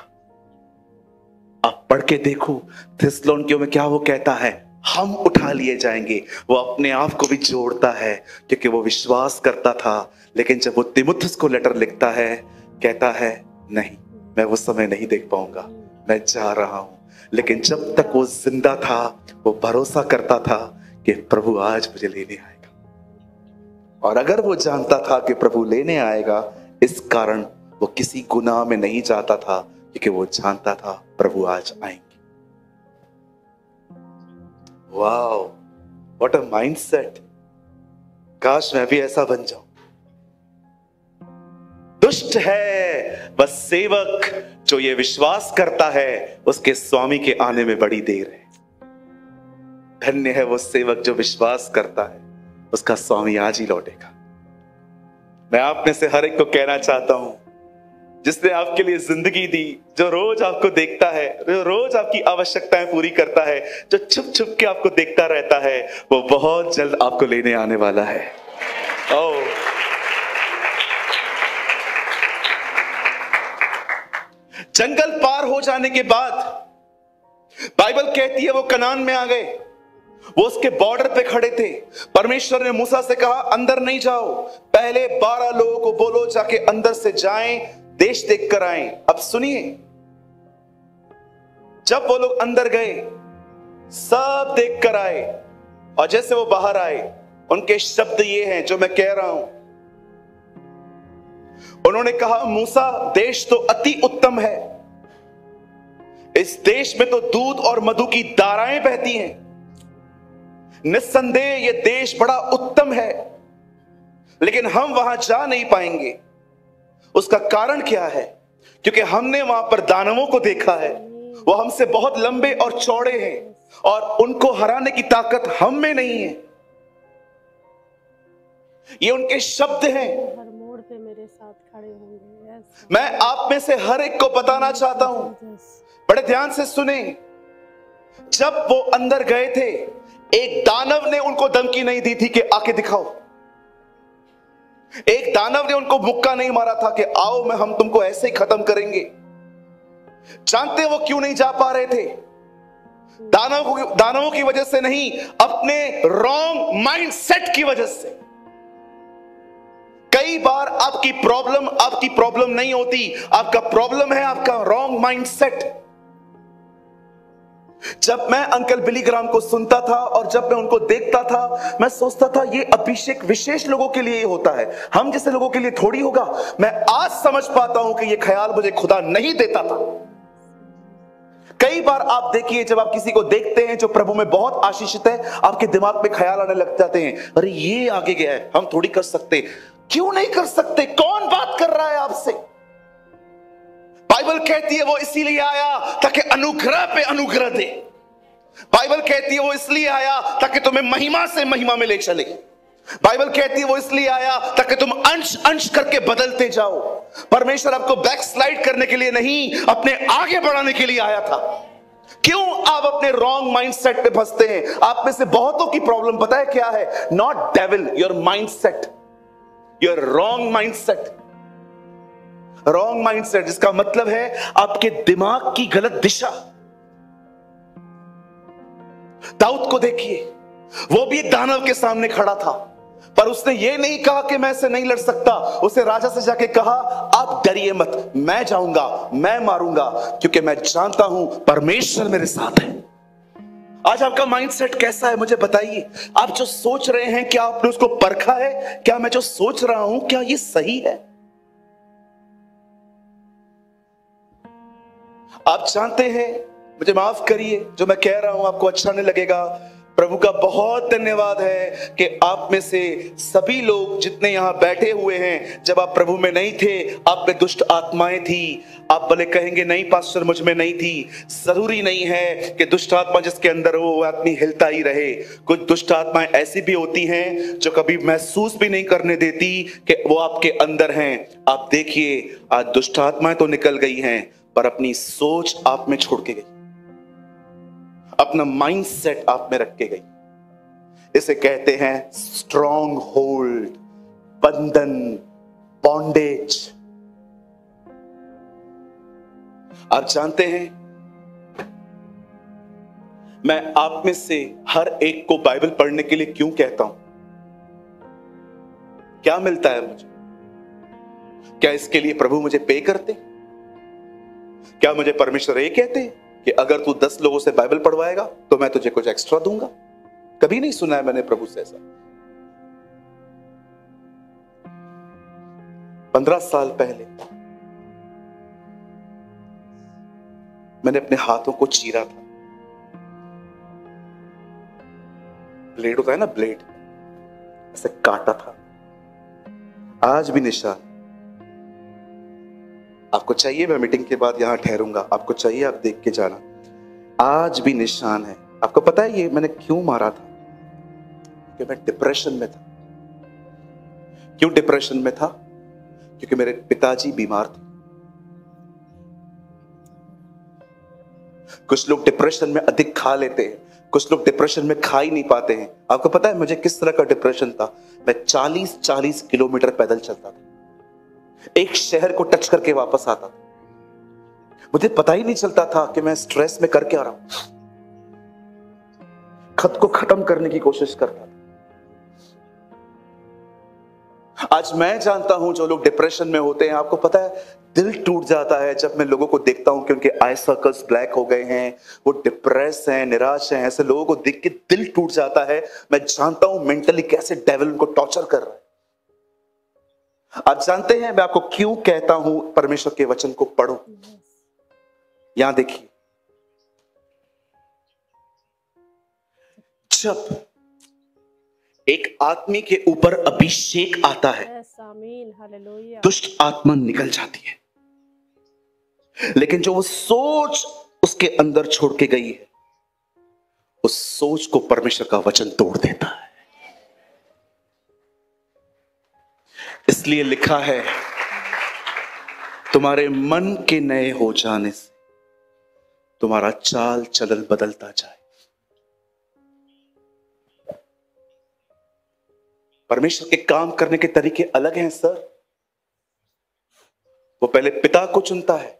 आप पढ़ के देखो थिस्सलुनीकियों में क्या वो कहता है, हम उठा लिए जाएंगे। वो अपने आप को भी जोड़ता है क्योंकि वो विश्वास करता था। लेकिन जब वो तीमुथियुस को लेटर लिखता है, कहता है नहीं, मैं वो समय नहीं देख पाऊंगा, मैं जा रहा हूं। लेकिन जब तक वो जिंदा था वो भरोसा करता था कि प्रभु आज मुझे लेने आएगा। और अगर वो जानता था कि प्रभु लेने आएगा, इस कारण वो किसी गुनाह में नहीं जाता था क्योंकि वो जानता था प्रभु आज आएंगे। Wow, what a mindset. काश मैं भी ऐसा बन जाऊं। दुष्ट है बस सेवक जो ये विश्वास करता है उसके स्वामी के आने में बड़ी देर है। धन्य है वो सेवक जो विश्वास करता है उसका स्वामी आज ही लौटेगा। मैं आप में से हर एक को कहना चाहता हूं, जिसने आपके लिए जिंदगी दी, जो रोज आपको देखता है, जो रोज आपकी आवश्यकताएं पूरी करता है, जो छुप छुप के आपको देखता रहता है, वो बहुत जल्द आपको लेने आने वाला है। जंगल पार हो जाने के बाद बाइबल कहती है वो कनान में आ गए। वो उसके बॉर्डर पे खड़े थे। परमेश्वर ने मूसा से कहा अंदर नहीं जाओ, पहले 12 लोगों को बोलो जाके अंदर से जाएं, देश देख कर आए। अब सुनिए, जब वो लोग अंदर गए सब देख कर आए और जैसे वो बाहर आए उनके शब्द ये हैं जो मैं कह रहा हूं। उन्होंने कहा, मूसा, देश तो अति उत्तम है, इस देश में तो दूध और मधु की धाराएं बहती हैं, निस्संदेह ये देश बड़ा उत्तम है, लेकिन हम वहां जा नहीं पाएंगे। उसका कारण क्या है? क्योंकि हमने वहां पर दानवों को देखा है, वो हमसे बहुत लंबे और चौड़े हैं और उनको हराने की ताकत हम में नहीं है। ये उनके शब्द हैं। हर मोड़ पे मेरे साथ खड़े होंगे। मैं आप में से हर एक को बताना चाहता हूं, बड़े ध्यान से सुने। जब वो अंदर गए थे, एक दानव ने उनको धमकी नहीं दी थी कि आके दिखाओ। एक दानव ने उनको मुक्का नहीं मारा था कि आओ मैं हम तुमको ऐसे ही खत्म करेंगे। जानते वो क्यों नहीं जा पा रहे थे? दानवों की वजह से नहीं, अपने रॉन्ग माइंडसेट की वजह से। कई बार आपकी प्रॉब्लम नहीं होती, आपका प्रॉब्लम है आपका रॉन्ग माइंडसेट। जब मैं अंकल बिली ग्राम को सुनता था और जब मैं उनको देखता था, मैं सोचता था ये अभिषेक विशेष लोगों के लिए होता है, हम जैसे लोगों के लिए थोड़ी होगा। मैं आज समझ पाता हूं कि ये ख्याल मुझे खुदा नहीं देता था। कई बार आप देखिए, जब आप किसी को देखते हैं जो प्रभु में बहुत आशीषित है, आपके दिमाग में ख्याल आने लग जाते हैं, अरे ये आगे गया है, हम थोड़ी कर सकते। क्यों नहीं कर सकते? कौन बात कर रहा है आपसे? बाइबल कहती है वो इसीलिए आया ताकि अनुग्रह पे अनुग्रह दे। बाइबल कहती है वो इसलिए आया ताकि तुम्हें महिमा से महिमा में ले चले। बाइबल कहती है वो इसलिए आया ताकि तुम अंश अंश करके बदलते जाओ। परमेश्वर आपको बैकस्लाइड करने के लिए नहीं, अपने आगे बढ़ाने के लिए आया था। क्यों आप अपने रॉन्ग माइंडसेट पे फंसते हैं? आप में से बहुतों की प्रॉब्लम पता है क्या है? Not devil, your mindset, your wrong mindset. Wrong mindset जिसका मतलब है आपके दिमाग की गलत दिशा। दाऊद को देखिए, वो भी एक दानव के सामने खड़ा था, पर उसने ये नहीं कहा कि मैं इससे नहीं लड़ सकता। उसे राजा से जाके कहा, आप डरिए मत, मैं जाऊंगा, मैं मारूंगा, क्योंकि मैं जानता हूं परमेश्वर मेरे साथ है। आज आपका माइंडसेट कैसा है मुझे बताइए। आप जो सोच रहे हैं, क्या आपने उसको परखा है? क्या मैं जो सोच रहा हूं, क्या ये सही है? आप जानते हैं, मुझे माफ करिए जो मैं कह रहा हूं आपको अच्छा नहीं लगेगा। प्रभु का बहुत धन्यवाद है कि आप में से सभी लोग जितने यहां बैठे हुए हैं, जब आप प्रभु में नहीं थे, आप में दुष्ट आत्माएं थी। आप भले कहेंगे नहीं पास्टर मुझ में नहीं थी। जरूरी नहीं है कि दुष्ट आत्मा जिसके अंदर हो वो आदमी हिलता ही रहे। कुछ दुष्ट आत्माएं ऐसी भी होती हैं जो कभी महसूस भी नहीं करने देती कि वो आपके अंदर हैं। आप देखिए, आज दुष्ट आत्माएं तो निकल गई हैं, पर अपनी सोच आप में छोड़ के गई, अपना माइंडसेट आप में रख के गई। इसे कहते हैं स्ट्रॉन्ग होल्ड, बंधन, बॉन्डेज। आप जानते हैं, मैं आप में से हर एक को बाइबल पढ़ने के लिए क्यों कहता हूं? क्या मिलता है मुझे? क्या इसके लिए प्रभु मुझे पे करते? क्या मुझे परमेश्वर ये कहते कि अगर तू 10 लोगों से बाइबल पढ़वाएगा तो मैं तुझे कुछ एक्स्ट्रा दूंगा? कभी नहीं सुना है मैंने प्रभु से ऐसा। 15 साल पहले मैंने अपने हाथों को चीरा था। ब्लेड होता है ना, ब्लेड, ऐसे काटा था। आज भी निशान। आपको चाहिए मैं मीटिंग के बाद यहां ठहरूंगा, आपको चाहिए आप देख के जाना। आज भी निशान है। आपको पता है ये मैंने क्यों मारा था? कि मैं डिप्रेशन में था। क्यों डिप्रेशन में था? क्योंकि मेरे पिताजी बीमार थे। कुछ लोग डिप्रेशन में अधिक खा लेते हैं, कुछ लोग डिप्रेशन में खा ही नहीं पाते हैं। आपको पता है मुझे किस तरह का डिप्रेशन था? मैं 40-40 किलोमीटर पैदल चलता था, एक शहर को टच करके वापस आता था। मुझे पता ही नहीं चलता था कि मैं स्ट्रेस में करके आ रहा हूं। खुद को खत्म करने की कोशिश करता था। आज मैं जानता हूं जो लोग डिप्रेशन में होते हैं, आपको पता है दिल टूट जाता है जब मैं लोगों को देखता हूं कि उनके आई सर्कल्स ब्लैक हो गए हैं, वो डिप्रेस हैं, निराश हैं। ऐसे लोगों को देख के दिल टूट जाता है। मैं जानता हूं मेंटली कैसे डेविल उनको टॉर्चर कर रहा है। आप जानते हैं मैं आपको क्यों कहता हूं परमेश्वर के वचन को पढ़ो? यस। यहां देखिए, जब एक आदमी के ऊपर अभिषेक आता है, यस, आमीन, हालेलुया। दुष्ट आत्मा निकल जाती है, लेकिन जो वो सोच उसके अंदर छोड़ के गई है, उस सोच को परमेश्वर का वचन तोड़ देता है। इसलिए लिखा है, तुम्हारे मन के नए हो जाने से तुम्हारा चाल चलन बदलता जाए। परमेश्वर के काम करने के तरीके अलग हैं सर। वो पहले पिता को चुनता है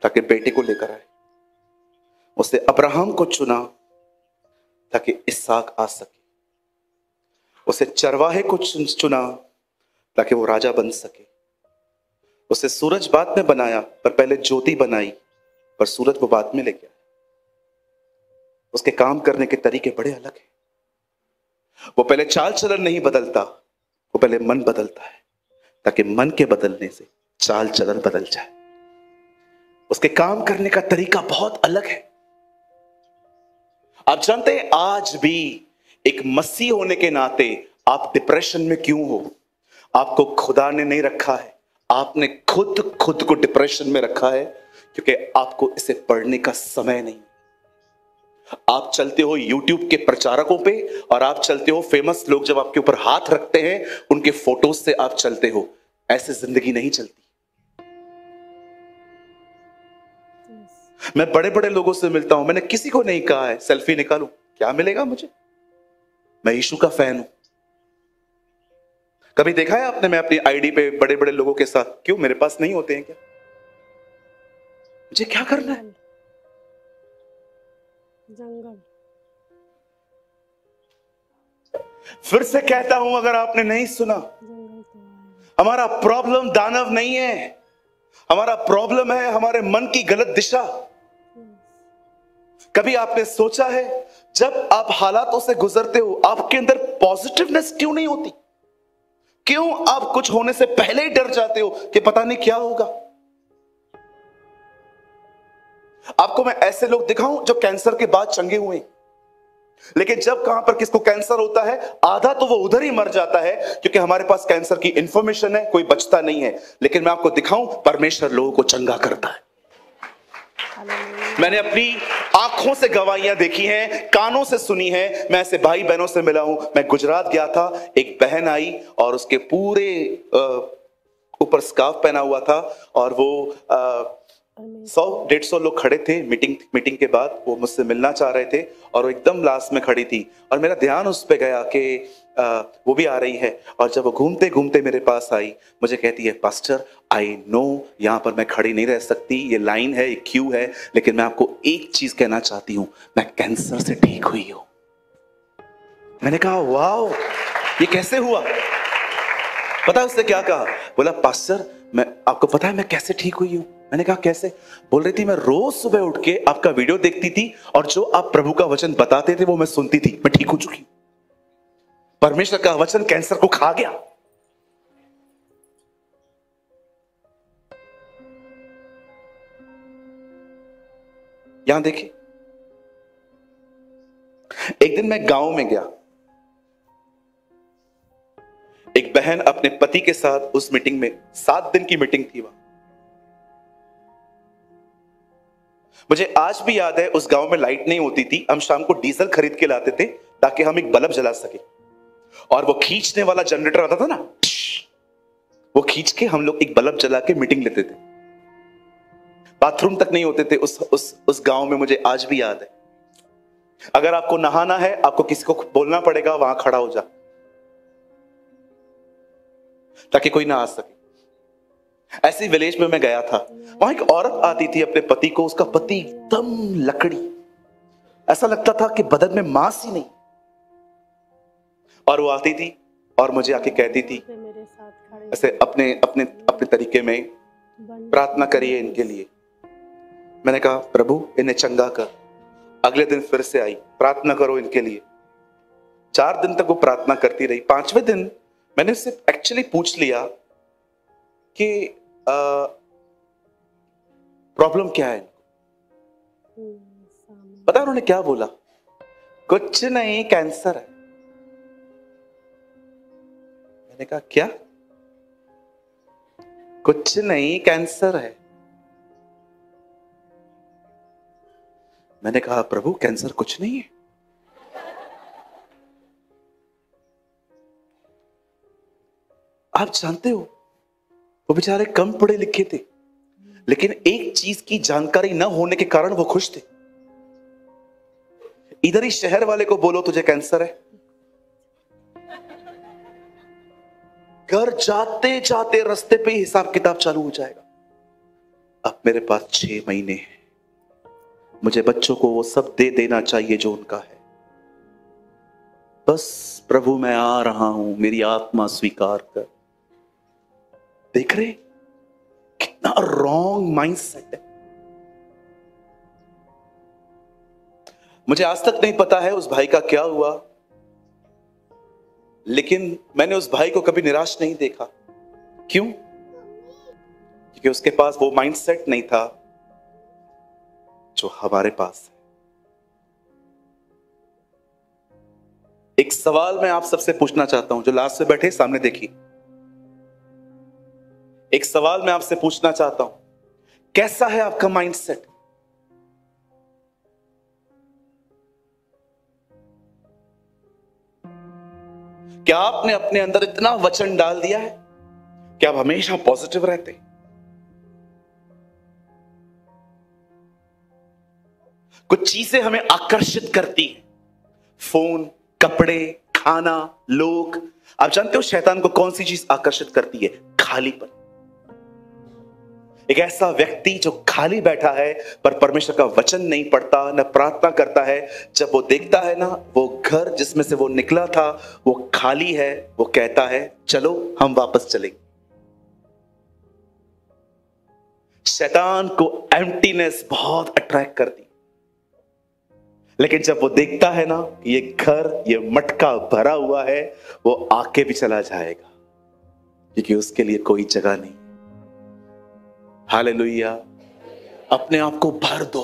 ताकि बेटे को लेकर आए। उसने अब्राहम को चुना ताकि इसहाक आ सके। उसे चरवाहे को चुना ताकि वो राजा बन सके। उसे सूरज बाद में बनाया, पर पहले ज्योति बनाई, पर सूरज वो बाद में ले गया। उसके काम करने के तरीके बड़े अलग हैं। वो पहले चाल चलन नहीं बदलता, वो पहले मन बदलता है, ताकि मन के बदलने से चाल चलन बदल जाए। उसके काम करने का तरीका बहुत अलग है। आप जानते हैं आज भी एक मसीह होने के नाते आप डिप्रेशन में क्यों हो? आपको खुदा ने नहीं रखा है, आपने खुद को डिप्रेशन में रखा है, क्योंकि आपको इसे पढ़ने का समय नहीं। आप चलते हो यूट्यूब के प्रचारकों पे, और आप चलते हो फेमस लोग जब आपके ऊपर हाथ रखते हैं उनके फोटोज से आप चलते हो। ऐसे जिंदगी नहीं चलती। मैं बड़े बड़े लोगों से मिलता हूं, मैंने किसी को नहीं कहा है सेल्फी निकालूं, क्या मिलेगा मुझे? मैं यीशु का फैन हूं। कभी देखा है आपने मैं अपनी आईडी पे बड़े बड़े लोगों के साथ? क्यों, मेरे पास नहीं होते हैं क्या? मुझे क्या करना है? जंगल। फिर से कहता हूं, अगर आपने नहीं सुना, जंगल तो आएगा। हमारा प्रॉब्लम दानव नहीं है, हमारा प्रॉब्लम है हमारे मन की गलत दिशा। कभी आपने सोचा है जब आप हालातों से गुजरते हो आपके अंदर पॉजिटिवनेस क्यों नहीं होती? क्यों आप कुछ होने से पहले ही डर जाते हो कि पता नहीं क्या होगा? आपको मैं ऐसे लोग दिखाऊं जो कैंसर के बाद चंगे हुए, लेकिन जब कहां पर किसको कैंसर होता है आधा तो वो उधर ही मर जाता है, क्योंकि हमारे पास कैंसर की इंफॉर्मेशन है, कोई बचता नहीं है। लेकिन मैं आपको दिखाऊं, परमेश्वर लोगों को चंगा करता है। मैंने अपनी आंखों से गवाहियां देखी हैं, कानों से सुनी है, मैं ऐसे भाई बहनों से मिला हूं। मैं गुजरात गया था, एक बहन आई और उसके पूरे ऊपर स्कार्फ पहना हुआ था, और वो 100-150 लोग खड़े थे मीटिंग के बाद। वो मुझसे मिलना चाह रहे थे और वो एकदम लास्ट में खड़ी थी, और मेरा ध्यान उस पे गया कि वो भी आ रही है। और जब वो घूमते घूमते मेरे पास आई, मुझे कहती है, पास्टर आई नो यहाँ पर मैं खड़ी नहीं रह सकती, ये लाइन है, ये क्यू है, लेकिन मैं आपको एक चीज कहना चाहती हूँ, मैं कैंसर से ठीक हुई हूं। मैंने कहा वाओ, ये कैसे हुआ? पता है उसने क्या कहा? बोला, पास्टर मैं, आपको पता है मैं कैसे ठीक हुई हूं? मैंने कहा कैसे? बोल रही थी, मैं रोज सुबह उठ के आपका वीडियो देखती थी, और जो आप प्रभु का वचन बताते थे वो मैं सुनती थी, मैं ठीक हो चुकी। परमेश्वर का वचन कैंसर को खा गया। यहां देखिए, एक दिन मैं गांव में गया, एक बहन अपने पति के साथ उस मीटिंग में, 7 दिन की मीटिंग थी वहां। मुझे आज भी याद है, उस गांव में लाइट नहीं होती थी, हम शाम को डीजल खरीद के लाते थे ताकि हम एक बल्ब जला सके, और वो खींचने वाला जनरेटर आता था ना, वो खींच के हम लोग एक बल्ब जला के मीटिंग लेते थे। बाथरूम तक नहीं होते थे उस गांव में, मुझे आज भी याद है। अगर आपको नहाना है, आपको किसी को बोलना पड़ेगा वहां खड़ा हो जा, ताकि कोई ना आ सके। ऐसी विलेज में मैं गया था, वहां एक औरत आती थी अपने पति को, उसका पति एकदम लकड़ी, ऐसा लगता था कि बदन में मांस ही नहीं, और वो आती थी और मुझे आके कहती थी ऐसे अपने अपने अपने तरीके में, प्रार्थना करिए इनके लिए। मैंने कहा, प्रभु इन्हें चंगा कर। अगले दिन फिर से आई, प्रार्थना करो इनके लिए। 4 दिन तक वो प्रार्थना करती रही। 5वें दिन मैंने उससे एक्चुअली पूछ लिया कि प्रॉब्लम क्या है। आमीन। पता है उन्होंने क्या बोला? कुछ नहीं, कैंसर है। मैंने कहा क्या? कुछ नहीं, कैंसर है। मैंने कहा प्रभु, कैंसर कुछ नहीं है। आप जानते हो वो बेचारे कम पढ़े लिखे थे, लेकिन एक चीज की जानकारी न होने के कारण वो खुश थे। इधर ही शहर वाले को बोलो तुझे कैंसर है, घर जाते जाते रास्ते पे ही हिसाब किताब चालू हो जाएगा। अब मेरे पास 6 महीने हैं, मुझे बच्चों को वो सब दे देना चाहिए जो उनका है। बस प्रभु मैं आ रहा हूं, मेरी आत्मा स्वीकार कर। देख रहे कितना रॉन्ग माइंडसेट है। मुझे आज तक नहीं पता है उस भाई का क्या हुआ, लेकिन मैंने उस भाई को कभी निराश नहीं देखा। क्यों? क्योंकि उसके पास वो माइंडसेट नहीं था जो हमारे पास है। एक सवाल मैं आप सबसे पूछना चाहता हूं, जो लास्ट में बैठे सामने देखिए। एक सवाल मैं आपसे पूछना चाहता हूं, कैसा है आपका माइंडसेट? क्या आपने अपने अंदर इतना वचन डाल दिया है कि आप हमेशा पॉजिटिव रहते? कुछ चीजें हमें आकर्षित करती हैं, फोन, कपड़े, खाना, लोग। आप जानते हो शैतान को कौन सी चीज आकर्षित करती है? खालीपन। एक ऐसा व्यक्ति जो खाली बैठा है पर परमेश्वर का वचन नहीं पढ़ता, न प्रार्थना करता है, जब वो देखता है ना वो घर जिसमें से वो निकला था वो खाली है, वो कहता है चलो हम वापस चलेंगे। शैतान को एम्प्टीनेस बहुत अट्रैक्ट करती, लेकिन जब वो देखता है ना ये घर, ये मटका भरा हुआ है, वो आके भी चला जाएगा, क्योंकि उसके लिए कोई जगह नहीं। हालेलुया। अपने आप को भर दो।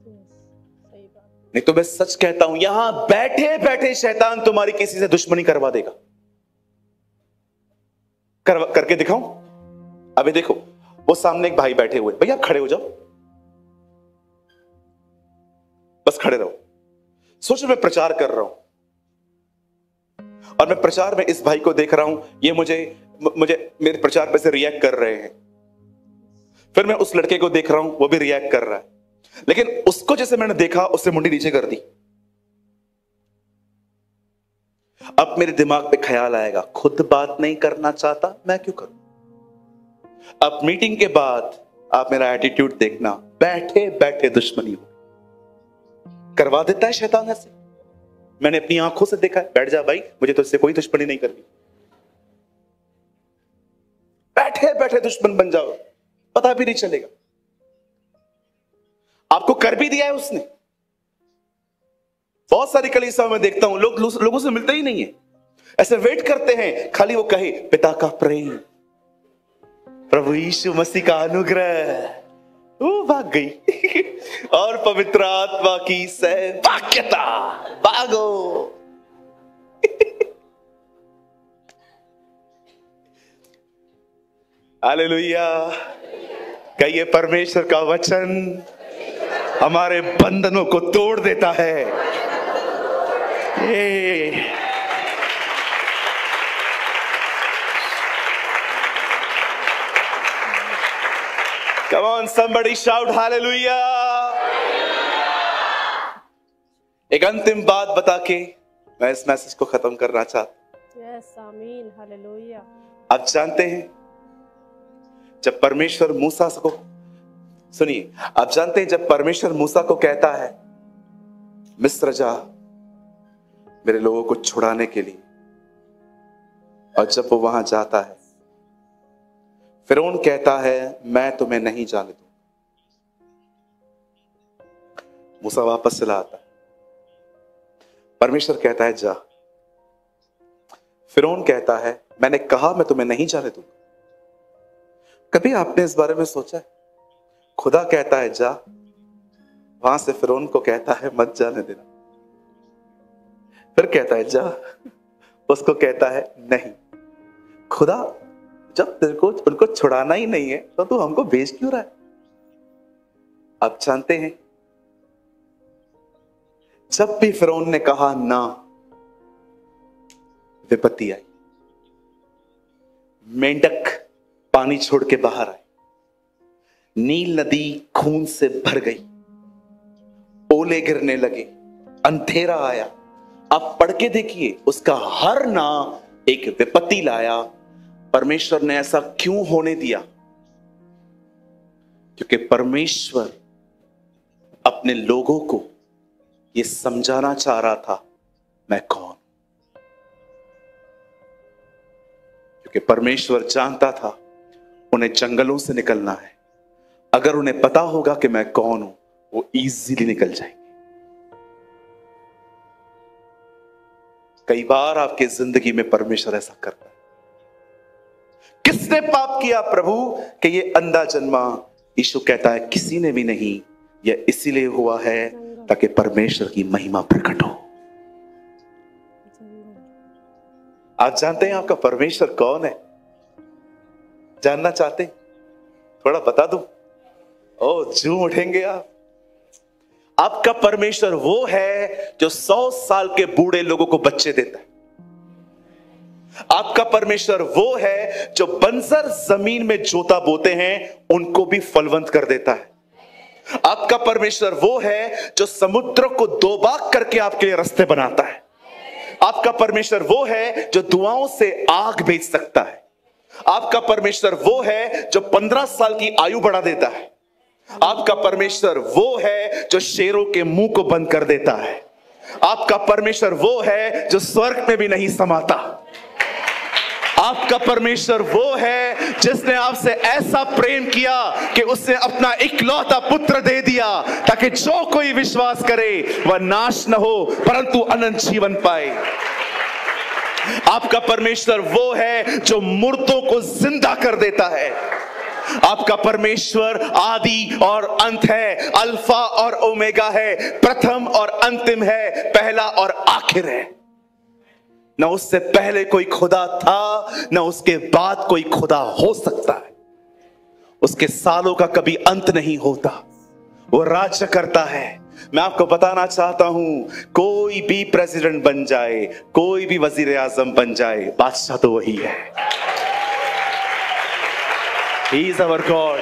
सही बात। नहीं तो मैं सच कहता हूं, यहां बैठे बैठे शैतान तुम्हारी किसी से दुश्मनी करवा देगा। करके दिखाऊं? अभी देखो, वो सामने एक भाई बैठे हुए, भैया आप खड़े हो जाओ, बस खड़े रहो। सोचो मैं प्रचार कर रहा हूं और मैं प्रचार में इस भाई को देख रहा हूं, ये मुझे मेरे प्रचार पे से रिएक्ट कर रहे हैं। फिर मैं उस लड़के को देख रहा हूं, वो भी रिएक्ट कर रहा है, लेकिन उसको जैसे मैंने देखा उससे मुंडी नीचे कर दी। अब मेरे दिमाग पे ख्याल आएगा, खुद बात नहीं करना चाहता, मैं क्यों करूं? अब मीटिंग के बाद आप मेरा एटीट्यूड देखना, बैठे बैठे दुश्मनी हो करवा देता है शैतान ऐसे। मैंने अपनी आंखों से देखा है। बैठ जा भाई, मुझे तुझसे कोई दुश्मनी नहीं करनी। बैठे बैठे दुश्मन बन जाओ, पता भी नहीं चलेगा। आपको कर भी दिया है उसने। बहुत सारी कलीसियाओं में देखता हूं लोगों से मिलते ही नहीं है, ऐसे वेट करते हैं खाली वो कहे पिता का प्रेम, प्रभु यीशु मसीह का अनुग्रह, वो भाग गई और पवित्र आत्मा की सहभाग्यता, भागो। हालेलुया। कहिए परमेश्वर का वचन हमारे बंधनों को तोड़ देता है। Come on, somebody shout hallelujah. एक अंतिम बात बता के मैं इस मैसेज को खत्म करना चाहता हूं। यस, आमीन, हालेलुया। आप जानते हैं जब परमेश्वर मूसा को, सुनिए, आप जानते हैं जब परमेश्वर मूसा को कहता है मिस्र जा मेरे लोगों को छुड़ाने के लिए, और जब वो वहां जाता है फिरौन कहता है मैं तुम्हें नहीं जाने दूंगा। मूसा वापस चला आता है, परमेश्वर कहता है जा। फिरौन कहता है, मैंने कहा मैं तुम्हें नहीं जाने दूंगा। कभी आपने इस बारे में सोचा है? खुदा कहता है जा, वहां से फिरौन को कहता है मत जाने देना। फिर कहता है जा, उसको कहता है नहीं। खुदा, जब तेरे को उनको छुड़ाना ही नहीं है तो तू हमको भेज क्यों रहा है? आप जानते हैं, जब भी फिरौन ने कहा ना, विपत्ति आई। मेंढक पानी छोड़ के बाहर आए, नील नदी खून से भर गई, ओले गिरने लगे, अंधेरा आया। आप पढ़ के देखिए, उसका हर ना एक विपत्ति लाया। परमेश्वर ने ऐसा क्यों होने दिया? क्योंकि परमेश्वर अपने लोगों को यह समझाना चाह रहा था, मैं कौन। क्योंकि परमेश्वर जानता था उन्हें जंगलों से निकलना है। अगर उन्हें पता होगा कि मैं कौन हूं, वो इजीली निकल जाएंगे। कई बार आपके जिंदगी में परमेश्वर ऐसा करता है। किसने पाप किया प्रभु कि ये अंधा जन्मा? यीशु कहता है किसी ने भी नहीं, यह इसीलिए हुआ है ताकि परमेश्वर की महिमा प्रकट हो। आप जानते हैं आपका परमेश्वर कौन है? जानना चाहते हैं? थोड़ा बता दूं? ओ, झूम उठेंगे आप। आपका परमेश्वर वो है जो 100 साल के बूढ़े लोगों को बच्चे देता है। आपका परमेश्वर वो है जो बंजर जमीन में जोता बोते हैं उनको भी फलवंत कर देता है। आपका परमेश्वर वो है जो समुद्र को दो भाग करके आपके लिए रास्ते बनाता है। आपका परमेश्वर वो है जो दुआओं से आग भेज सकता है। आपका परमेश्वर वो है जो 15 साल की आयु बढ़ा देता है। आपका परमेश्वर वो है जो शेरों के मुंह को बंद कर देता है। आपका परमेश्वर वो है जो स्वर्ग में भी नहीं समाता। आपका परमेश्वर वो है जिसने आपसे ऐसा प्रेम किया कि उसने अपना इकलौता पुत्र दे दिया ताकि जो कोई विश्वास करे वह नाश न हो परंतु अनंत जीवन पाए। आपका परमेश्वर वो है जो मुर्दों को जिंदा कर देता है। आपका परमेश्वर आदि और अंत है, अल्फा और ओमेगा है, प्रथम और अंतिम है, पहला और आखिर है। न उससे पहले कोई खुदा था, न उसके बाद कोई खुदा हो सकता है। उसके सालों का कभी अंत नहीं होता। वो राज्य करता है। मैं आपको बताना चाहता हूं, कोई भी प्रेसिडेंट बन जाए, कोई भी वजीर आजम बन जाए, बादशाह तो वही है। He is our God.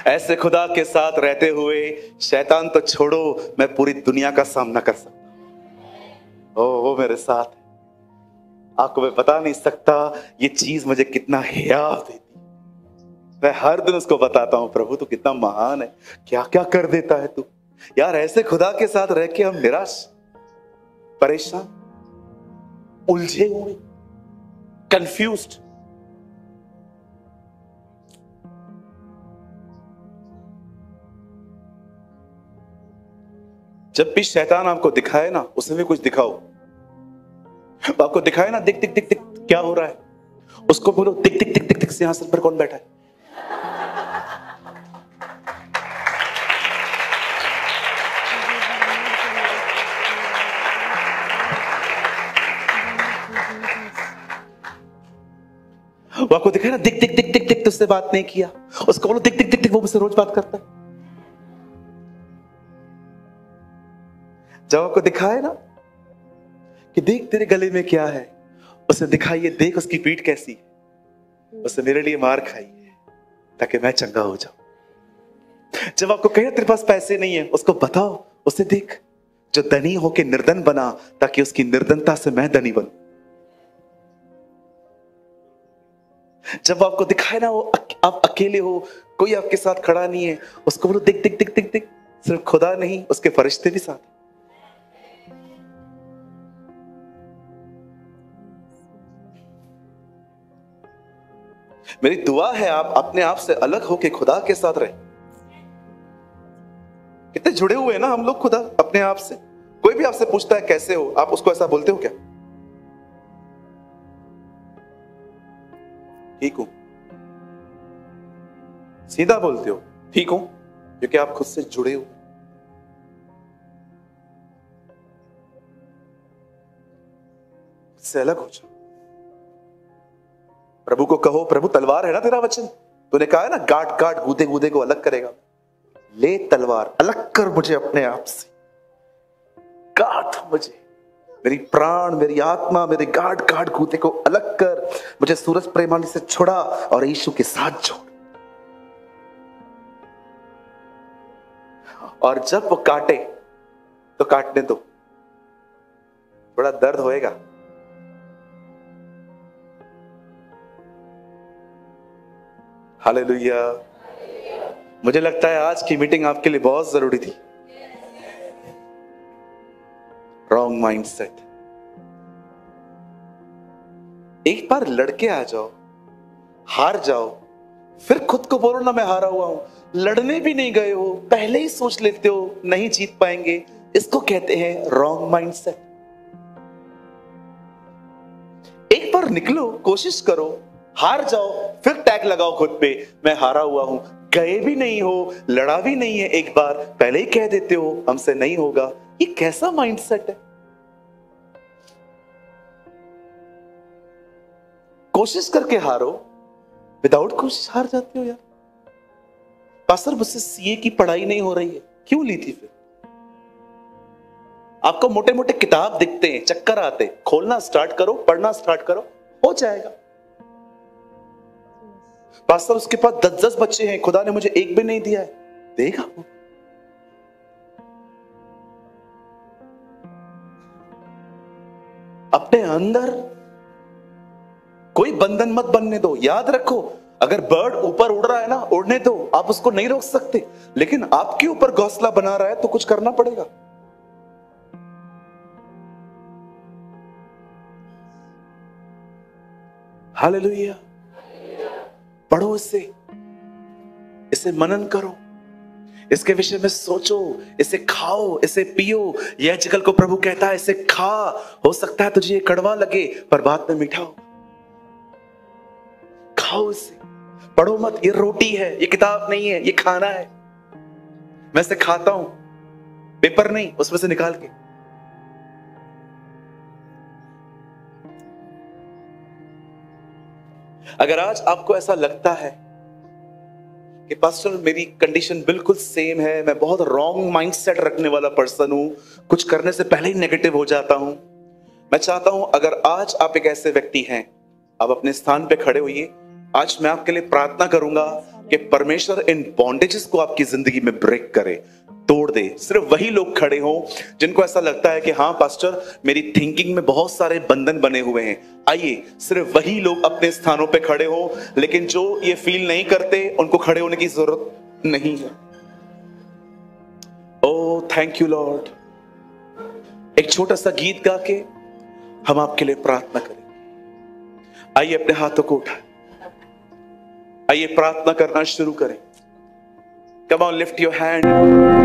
ऐसे खुदा के साथ रहते हुए शैतान तो छोड़ो, मैं पूरी दुनिया का सामना कर सकता। ओ, वो मेरे साथ है। आपको मैं बता नहीं सकता ये चीज मुझे कितना हियाव देती। मैं हर दिन उसको बताता हूं, प्रभु तू कितना महान है, क्या क्या कर देता है तू। यार ऐसे खुदा के साथ रह के हम निराश, परेशान, उलझे हुए, कंफ्यूज्ड। जब भी शैतान आपको दिखाए ना, उसे भी कुछ दिखाओ। आपको दिखाए ना, दिख दिख दिख दिख क्या हो रहा है, उसको बोलो दिख दिख दिख दिख दिख सिंहासन पर कौन बैठा है। वो आपको दिखाए ना, दिख दिख दिख दिख दिख तुझसे बात नहीं किया, उसको बोलो दिख दिख दिख दिख वो मुझसे रोज बात करता है। जब आपको दिखाए ना कि देख तेरे गले में क्या है, उसे दिखाइए देख उसकी पीठ कैसी है, उसने मेरे लिए मार खाई है ताकि मैं चंगा हो जाऊं। जब आपको कहे तेरे पास पैसे नहीं है, उसको बताओ, उसे देख जो धनी होके निर्धन बना ताकि उसकी निर्धनता से मैं धनी बनूं। जब आपको दिखाए ना वो आप अकेले हो, कोई आपके साथ खड़ा नहीं है, उसको बोलो दिख दिख दिख दिख दिख सिर्फ खुदा नहीं, उसके फरिश्ते भी साथ। मेरी दुआ है आप अपने आप से अलग होके खुदा के साथ रहे। कितने जुड़े हुए हैं ना हम लोग खुदा अपने आप से। कोई भी आपसे पूछता है कैसे हो, आप उसको ऐसा बोलते हो क्या? ठीक हूं, सीधा बोलते हो ठीक हूं, क्योंकि आप खुद से जुड़े हो। से अलग हो जाओ। प्रभु को कहो, प्रभु तलवार है ना तेरा वचन, तूने कहा है ना गाट गाट गूदे गूदे को अलग करेगा। ले तलवार, अलग कर मुझे अपने आप से, गाट मुझे, मेरी प्राण, मेरी आत्मा, मेरे गाट गाट गूदे को अलग कर, मुझे सूरज प्रेमानी से छुड़ा और यीशु के साथ जोड़। और जब वो काटे तो काटने दो, थोड़ा दर्द होएगा, हालेलुया। मुझे लगता है आज की मीटिंग आपके लिए बहुत जरूरी थी। Wrong mindset. एक बार लड़के आ जाओ, हार जाओ, फिर खुद को बोलो ना मैं हारा हुआ हूं। लड़ने भी नहीं गए हो, पहले ही सोच लेते हो नहीं जीत पाएंगे, इसको कहते हैं रॉन्ग माइंडसेट। एक बार निकलो, कोशिश करो, हार जाओ, फिर टैग लगाओ खुद पे मैं हारा हुआ हूं। गए भी नहीं हो, लड़ा भी नहीं है, एक बार पहले ही कह देते हो हमसे नहीं होगा। ये कैसा माइंडसेट है? कोशिश करके हारो, विदाउट कोशिश हार जाते हो यार। पास्टर मुझसे सीए की पढ़ाई नहीं हो रही है, क्यों ली थी फिर? आपको मोटे मोटे किताब दिखते हैं, चक्कर आते, खोलना स्टार्ट करो, पढ़ना स्टार्ट करो, हो जाएगा। पास्टर उसके पास 10-10 बच्चे हैं, खुदा ने मुझे एक भी नहीं दिया है, देगा वो। अपने अंदर कोई बंधन मत बनने दो। याद रखो, अगर बर्ड ऊपर उड़ रहा है ना, उड़ने दो, आप उसको नहीं रोक सकते, लेकिन आपके ऊपर घोंसला बना रहा है तो कुछ करना पड़ेगा। हालेलुया। पढ़ो इसे मनन करो, इसके विषय में सोचो, इसे खाओ, इसे पियो। यह आजकल को प्रभु कहता है इसे खा, हो सकता है तुझे ये कड़वा लगे पर बाद में मीठा हो। खाओ इसे, पढ़ो मत, ये रोटी है, ये किताब नहीं है, ये खाना है। मैं इसे खाता हूं, पेपर नहीं, उसमें से निकाल के। अगर आज आपको ऐसा लगता है कि पास्टर मेरी कंडीशन बिल्कुल सेम है, मैं बहुत रॉन्ग माइंडसेट रखने वाला पर्सन हूं, कुछ करने से पहले ही नेगेटिव हो जाता हूं, मैं चाहता हूं अगर आज आप एक ऐसे व्यक्ति हैं, आप अपने स्थान पे खड़े होइए। आज मैं आपके लिए प्रार्थना करूंगा कि परमेश्वर इन बॉन्डेजेस को आपकी जिंदगी में ब्रेक करे, तोड़ दे। सिर्फ वही लोग खड़े हों जिनको ऐसा लगता है कि हाँ पास्टर मेरी थिंकिंग में बहुत सारे बंधन बने हुए हैं। आइए, सिर्फ वही लोग अपने स्थानों पे खड़े हों, लेकिन जो ये फील नहीं करते उनको खड़े होने की जरूरत नहीं है। Oh thank you Lord. एक छोटा सा गीत गा के हम आपके लिए प्रार्थना करें। आइए अपने हाथों को उठाएं, आइए प्रार्थना करना शुरू करें। Come on, lift your hand.